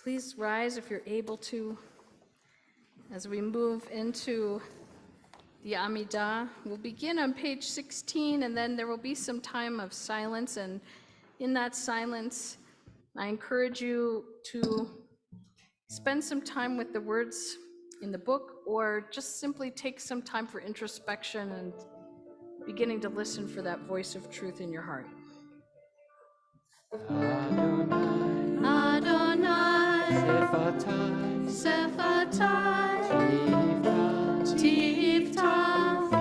Please rise if you're able to as we move into the Amidah. We'll begin on page 16, and then there will be some time of silence. And in that silence, I encourage you to spend some time with the words in the book, or just simply take some time for introspection and beginning to listen for that voice of truth in your heart. Adonai, Sefatai, Sefatai, Tivta, Tiftach,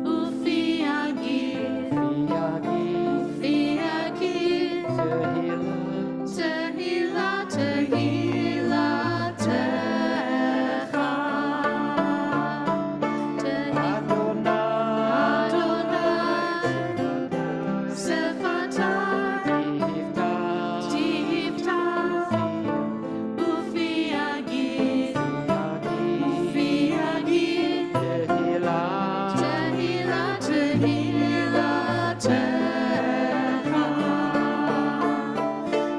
Ufi Agir, Ufi Agir, Tehillah, Tehillah, Techa. Adonai, Sefatai, Tiftach, Ufi Agir, Ufi Agir, Tehillah, Tehillah, Techa.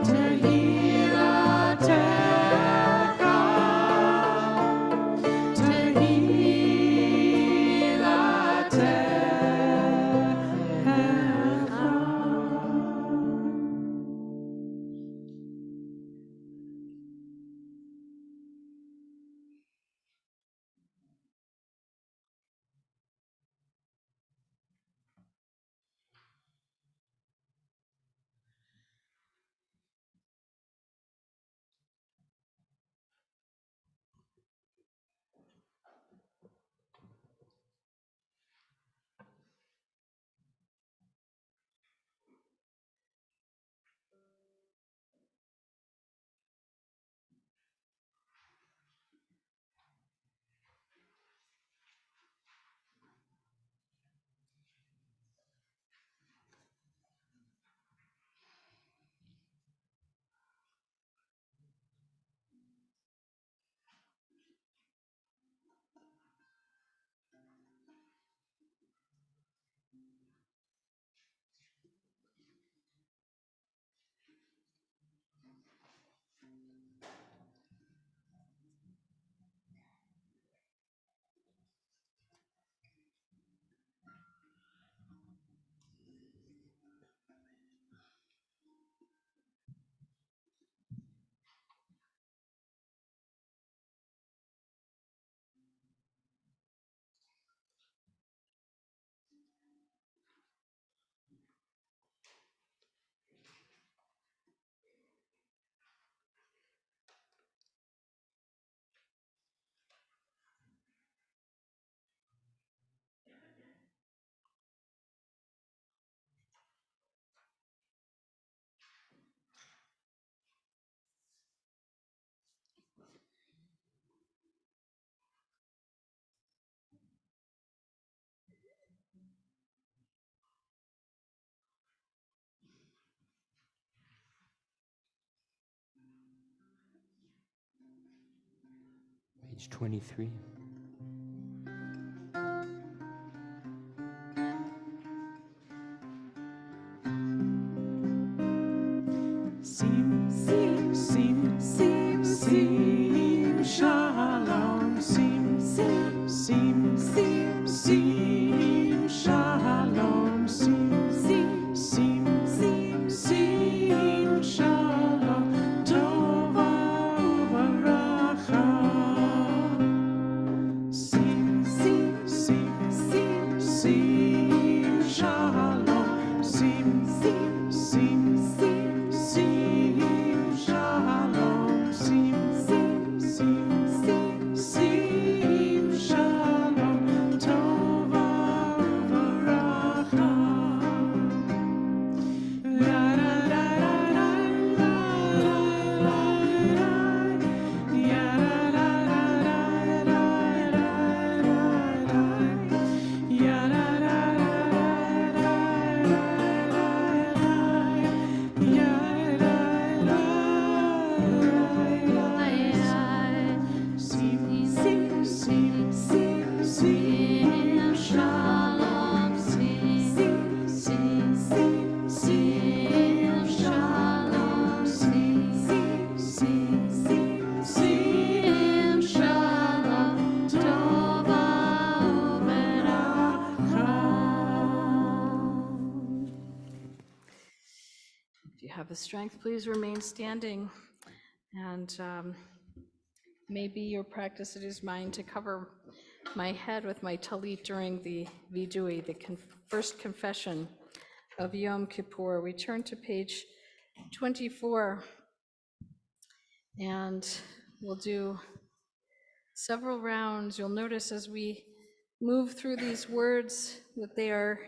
Tehillah, Techa. Tehillah, page 23. Sim, sim, sim, sim, sim, shalom, sim, sim, sim, sim, sim, shalom, sim, sim, sim, sim, sim, shalom, tova uvaracha. strength, please remain standing. And maybe your practice, it is mine to cover my head with my talit during the vidui, the first confession of Yom Kippur. We turn to page 24, and we'll do several rounds. You'll notice as we move through these words that they are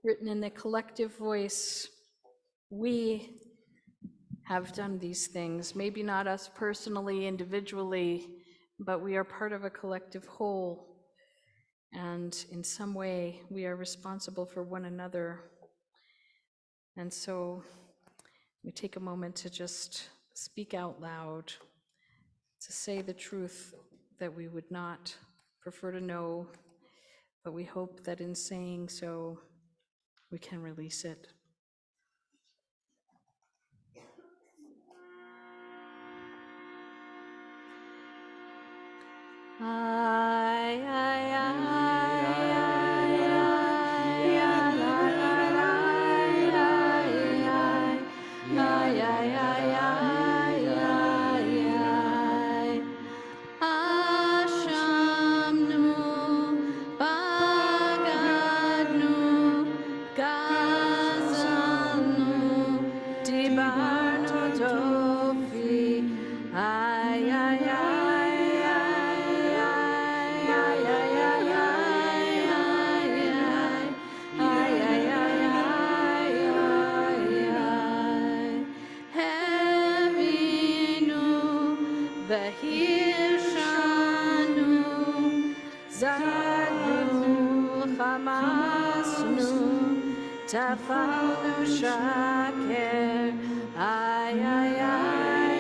written in the collective voice. We have done these things, maybe not us personally, individually, but we are part of a collective whole. And in some way, we are responsible for one another. And so we take a moment to just speak out loud, to say the truth that we would not prefer to know, but we hope that in saying so, we can release it. Tafanu shaker, ay, ay, ay, ay,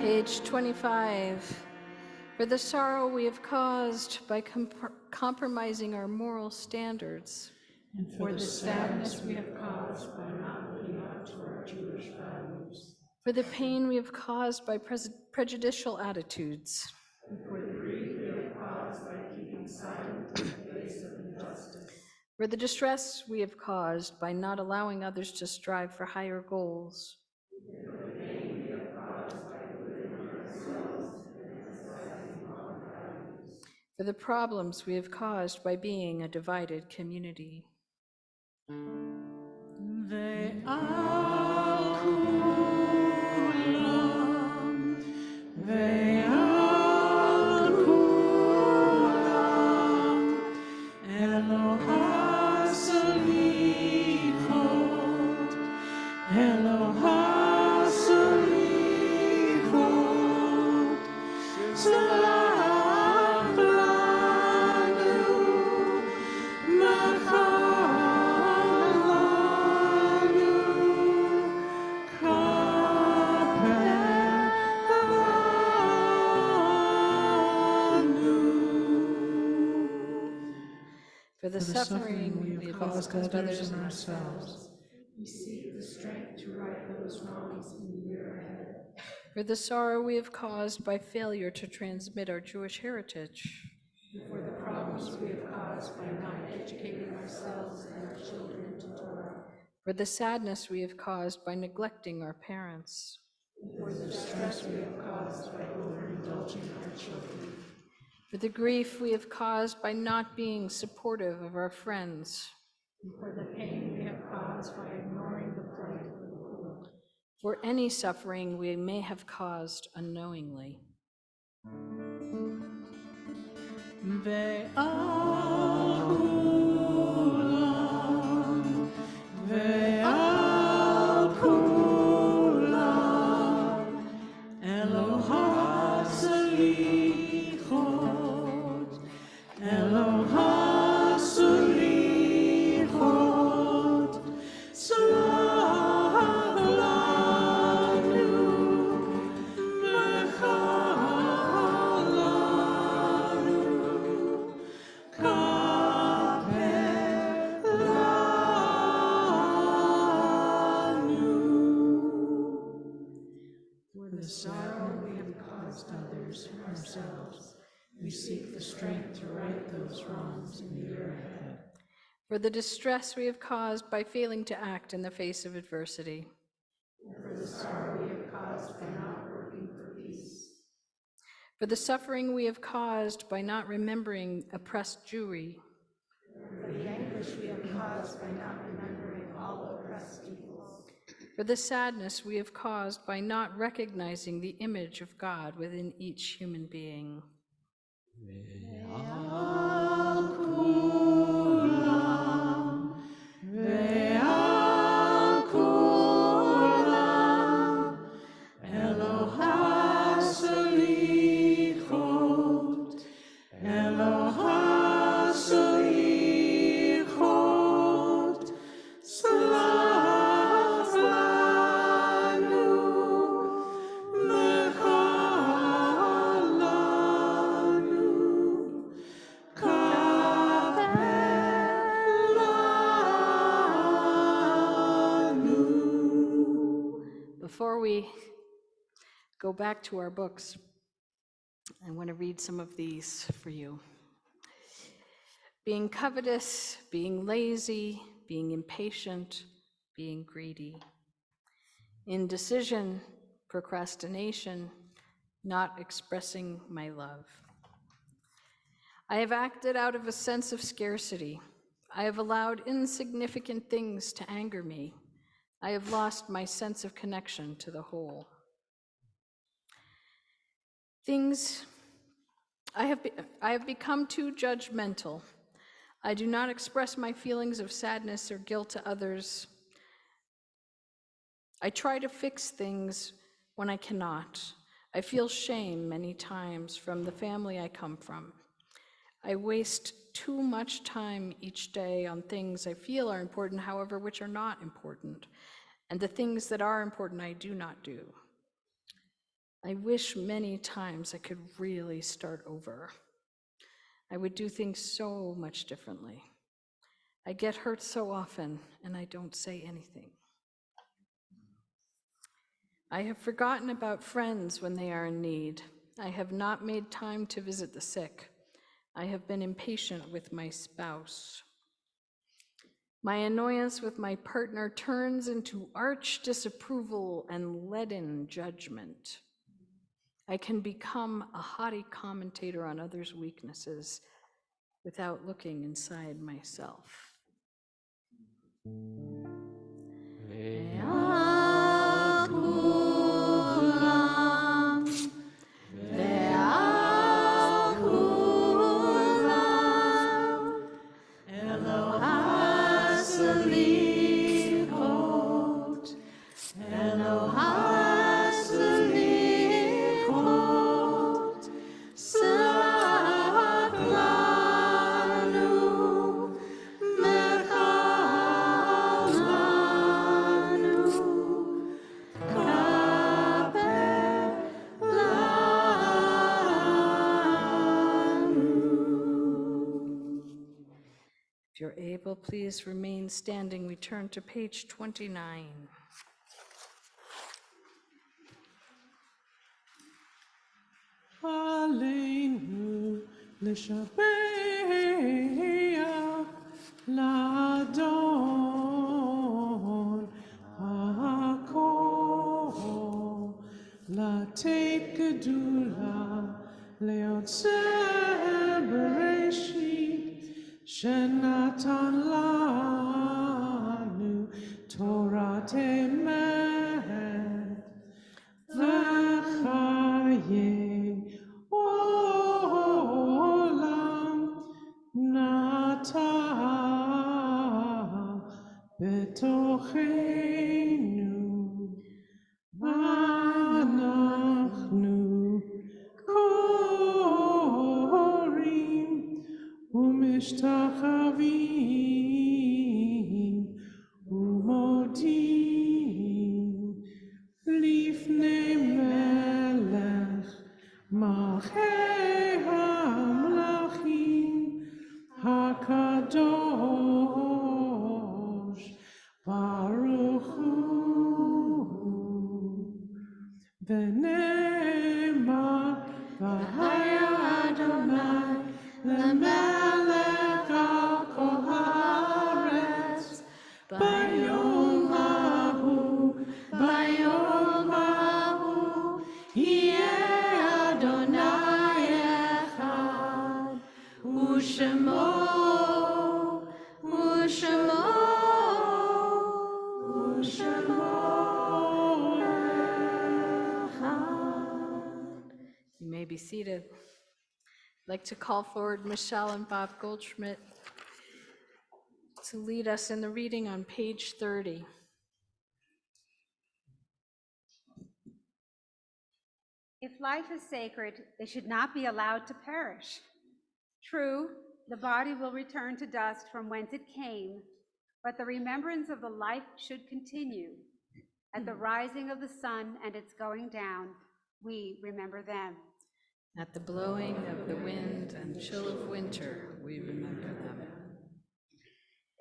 Page 25. For the sorrow we have caused by compromising our moral standards. And for the sadness we have caused by not living up to our Jewish values. For the pain we have caused by prejudicial attitudes. And for the grief we have caused by keeping silent in the face of injustice. For the distress we have caused by not allowing others to strive for higher goals. For the pain we have caused by living ourselves and emphasizing wrong values. For the problems we have caused by being a divided community. the suffering we have caused others and ourselves. We seek the strength to right those wrongs in the year ahead. for the sorrow we have caused by failure to transmit our Jewish heritage, For the problems we have caused by not educating ourselves and our children to Torah. for the sadness we have caused by neglecting our parents, For the distress we have caused by overindulging our children. for the grief we have caused by not being supportive of our friends, For the pain we have caused by ignoring the plight of the poor. for any suffering we may have caused unknowingly. For the sorrow we have caused others and ourselves, we seek the strength to right those wrongs in the year ahead. For the distress we have caused by failing to act in the face of adversity, For the sorrow we have caused by not working for peace. for the suffering we have caused by not remembering oppressed Jewry, For the anguish we have caused by not remembering all oppressed peoples. for the sadness we have caused by not recognizing the image of God within each human being, Before we go back to our books, I want to read some of these for you. Being covetous, being lazy, being impatient, being greedy. Indecision, procrastination, not expressing my love. I have acted out of a sense of scarcity. I have allowed insignificant things to anger me. I have lost my sense of connection to the whole. I have become too judgmental. I do not express my feelings of sadness or guilt to others. I try to fix things when I cannot. I feel shame many times from the family I come from. I waste too much time each day on things I feel are important, however, which are not important. And the things that are important, I do not do. I wish many times I could really start over. I would do things so much differently. I get hurt so often, and I don't say anything. I have forgotten about friends when they are in need. I have not made time to visit the sick. I have been impatient with my spouse. My annoyance with my partner turns into arch disapproval and leaden judgment. I can become a haughty commentator on others' weaknesses without looking inside myself. you're able, please remain standing. We turn to page 29. Aleinu לשבח לאדון הכל, לתת גדולה ליוצר בראשית, שנתן לנו תורת אמת וחיי עולם נטע בתוכנו, ואנחנו קוראים ומשתחווים ומודים לפני מלך מלכי המלכים הקדוש ברוך הוא. ונאמר והיה אדוני למלך על כל הארץ ביום ההוא, ביום ההוא יהיה אדוני אחד, ושמו You may be seated. I'd like to call forward Michelle and Bob Goldschmidt to lead us in the reading on page 30. If life is sacred, it should not be allowed to perish. True, the body will return to dust from whence it came, but the remembrance of the life should continue. At the rising of the sun and its going down, we remember them. At the blowing of the wind and chill of winter, we remember them.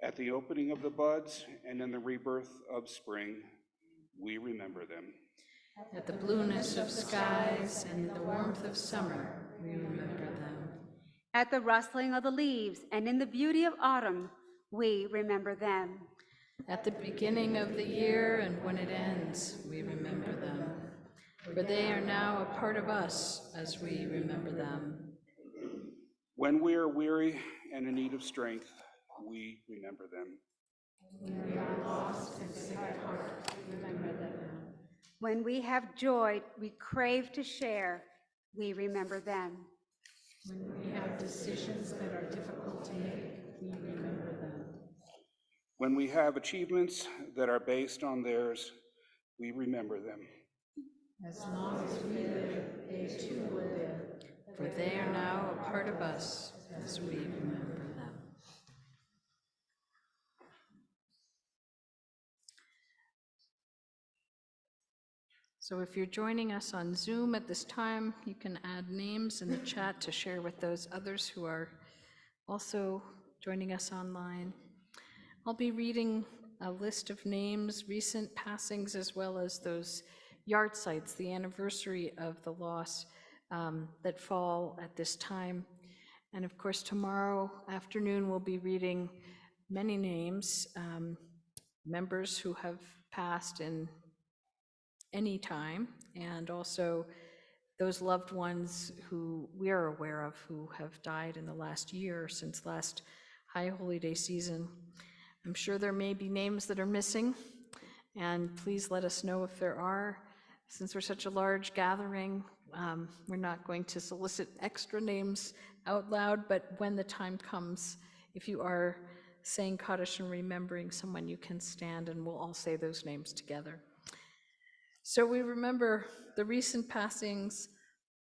At the opening of the buds and in the rebirth of spring, we remember them. At the blueness of skies and the warmth of summer, we remember them. At the rustling of the leaves and in the beauty of autumn, we remember them. At the beginning of the year and when it ends, we remember them. For they are now a part of us as we remember them. When we are weary and in need of strength, we remember them. When we are lost and sick at heart, we remember them. When we have joy we crave to share, we remember them. When we have decisions that are difficult to make, we remember them. When we have achievements that are based on theirs, we remember them. As long as we live, they too will live. For they are now a part of us as we remember them. So if you're joining us on Zoom at this time, you can add names in the chat to share with those others who are also joining us online. I'll be reading a list of names, recent passings, as well as those yard sites, the anniversary of the loss that fall at this time. And of course, tomorrow afternoon, we'll be reading many names, members who have passed in any time, and also those loved ones who we are aware of who have died in the last year since last High Holy Day season. I'm sure there may be names that are missing, and please let us know if there are. Since we're such a large gathering, we're not going to solicit extra names out loud, but when the time comes, if you are saying Kaddish and remembering someone, you can stand and we'll all say those names together. So we remember the recent passings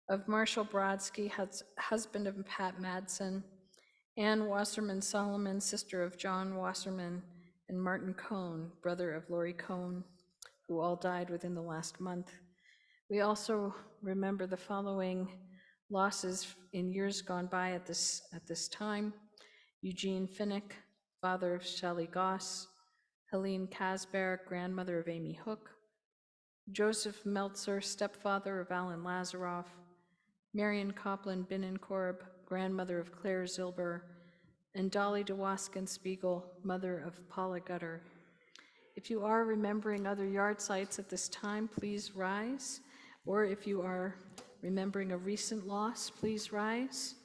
of Marshall Brodsky, husband of Pat Madsen, Ann Wasserman Solomon, sister of John Wasserman, and Martin Cohn, brother of Lori Cohn, who all died within the last month. We also remember the following losses in years gone by at this time: Eugene Finnick, father of Shelley Goss, Helene Casbear, grandmother of Amy Hook, Joseph Meltzer, stepfather of Alan Lazaroff, Marion Copland Binnenkorb, grandmother of Claire Zilber, and Dolly DeWaskin Spiegel, mother of Paula Gutter. If you are remembering other yard sites at this time, please rise. Or if you are remembering a recent loss, please rise.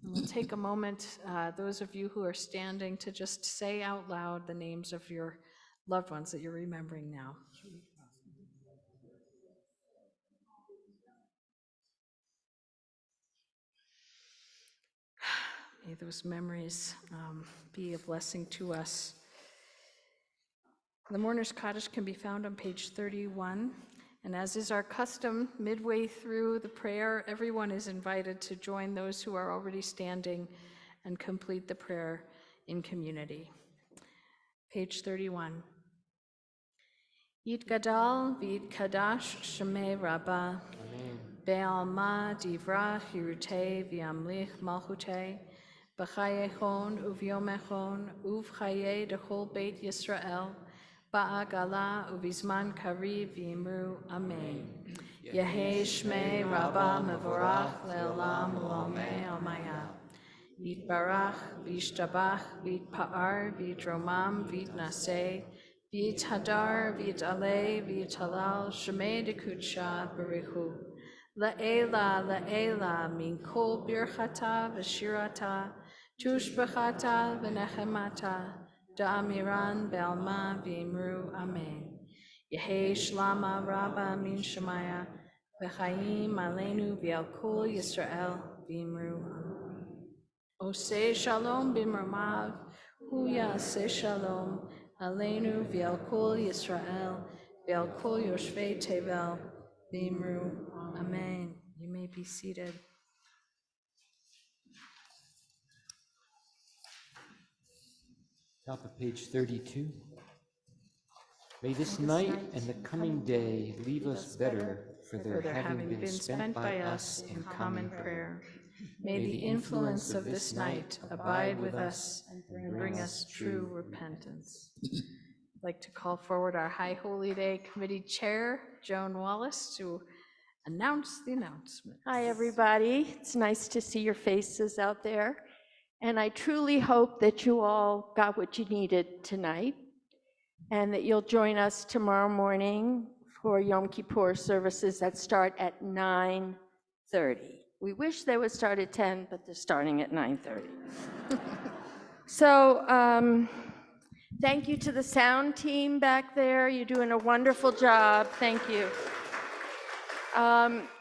And we'll take a moment, those of you who are standing, to just say out loud the names of your loved ones that you're remembering now. May those memories be a blessing to us. The Mourner's Cottage can be found on page 31, and as is our custom, midway through the prayer, everyone is invited to join those who are already standing and complete the prayer in community. Page 31. Yit Gadal v'Yit Kadash Shemei Rabbah, Be'alma Divra Hirute v'Yamlich Malchute, B'chayechon uvyomechon uvchaye dechol Beit Yisrael, Ba'agala uvizman kariv v'yimru Amen. Yehei Shmei Rabbah Mevorach Le'olam U'Amei Almaya. Yitbarach v'yishtabach v'yitpa'ar v'yitromam v'yitnaseh v'yithadar v'yitaleh v'yitalal Shemei Dekudsha Barichu. La'ela la'ela min kol birchata v'shirata tushbachata v'nechemata da'amiran be'alma v'imru Amen. Yehei shlama rabba min shemaya v'chaim aleinu v'al kol Yisrael v'imru Amen. Oseh shalom b'mramav hu yaseh shalom aleinu v'al kol Yisrael v'al kol yoshvei tevel v'imru Amen. You may be seated. Top of page 32. May this night and the coming day leave us better for their having been spent by us in common prayer. May the influence of this night abide with us and bring us true repentance. I'd like to call forward our High Holy Day Committee Chair, Joan Wallace, to announce the announcement. Hi, everybody. It's nice to see your faces out there. And I truly hope that you all got what you needed tonight and that you'll join us tomorrow morning for Yom Kippur services that start at 9:30. We wish they would start at 10, but they're starting at 9:30. So thank you to the sound team back there. You're doing a wonderful job. Thank you.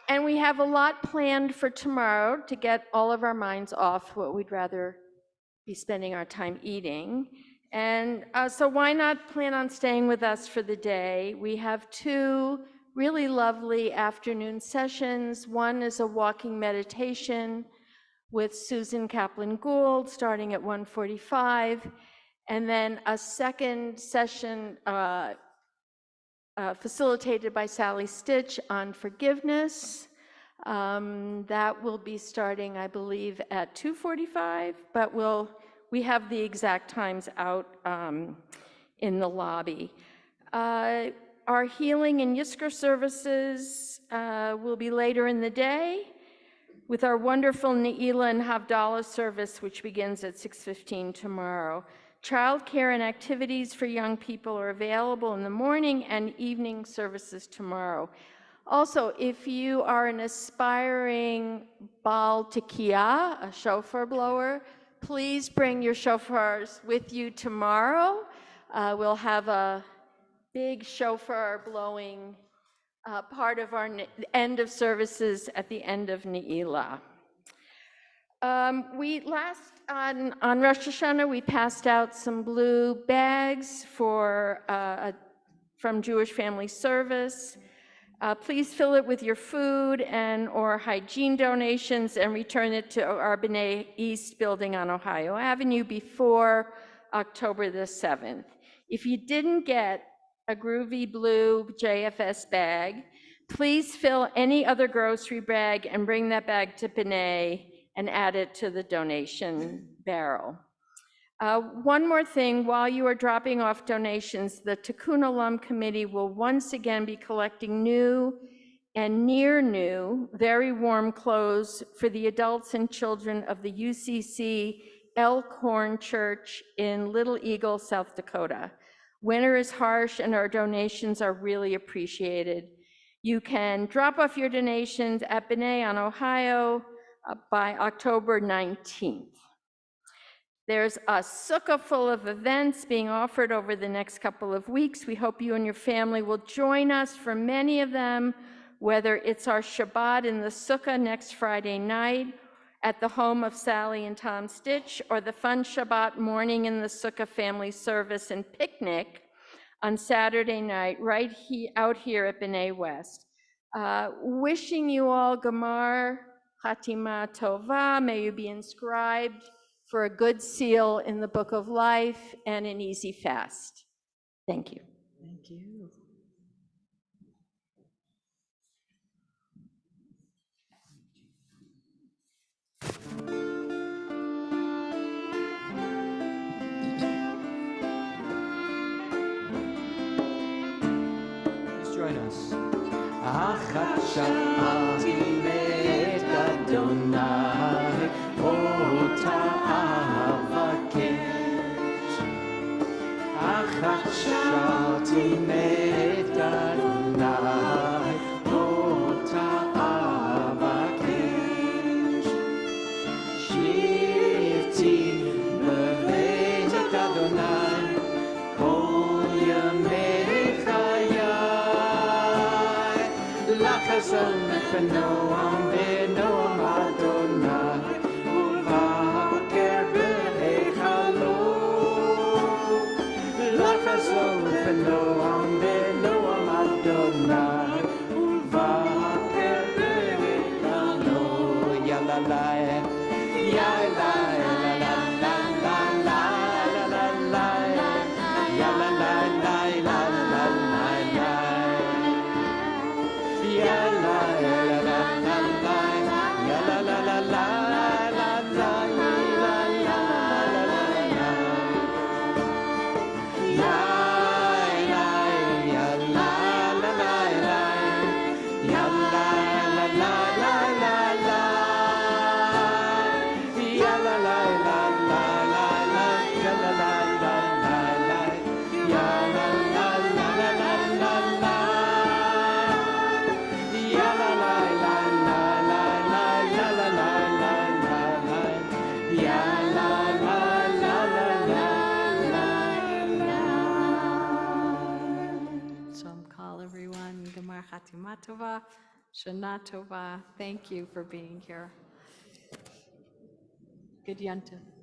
And we have a lot planned for tomorrow to get all of our minds off what we'd rather be spending our time eating. And so why not plan on staying with us for the day? We have two really lovely afternoon sessions. One is a walking meditation with Susan Kaplan-Gould starting at 1:45, and then a second session facilitated by Sally Stitch on forgiveness. That will be starting, I believe, at 2:45, but we have the exact times out in the lobby. Our healing and Yizkor services will be later in the day with our wonderful Ne'ilah and Havdalah service, which begins at 6:15 tomorrow. Childcare and activities for young people are available in the morning and evening services tomorrow. Also, if you are an aspiring Baal Tekiah, a shofar blower, please bring your shofars with you tomorrow. We'll have a big shofar blowing part of our end of services at the end of Ne'ilah. On Rosh Hashanah, we passed out some blue bags from Jewish Family Service. Please fill it with your food and or hygiene donations and return it to our B'nai East building on Ohio Avenue before October the 7th. If you didn't get a groovy blue JFS bag, please fill any other grocery bag and bring that bag to B'nai and add it to the donation barrel. One more thing, while you are dropping off donations, the Tikkun Olam Committee will once again be collecting new and near new, very warm clothes for the adults and children of the UCC Elkhorn Church in Little Eagle, South Dakota. Winter is harsh and our donations are really appreciated. You can drop off your donations at B'nai on Ohio by October 19th. There's a sukkah full of events being offered over the next couple of weeks. We hope you and your family will join us for many of them, whether it's our Shabbat in the sukkah next Friday night at the home of Sally and Tom Stitch, or the fun Shabbat morning in the sukkah family service and picnic on Saturday night right out here at B'nai West. Wishing you all Gamar Hatima Tova. May you be inscribed for a good seal in the book of life and an easy fast. Thank you. Thank you. Please join us. Achat sha'alti met Adonai, ota avakesh. Achat sha'alti met Adonai, ota avakesh. Shivti beveit Adonai, kol yamei L'chazon v'noam v'noam Adonai, u'vaker b'eichalo. L'chazon v'noam v'noam Adonai, u'vaker b'eichalo. Yalalai, yalalai, Chatima Tova, Shana Tova. Thank you for being here. Good Yontif.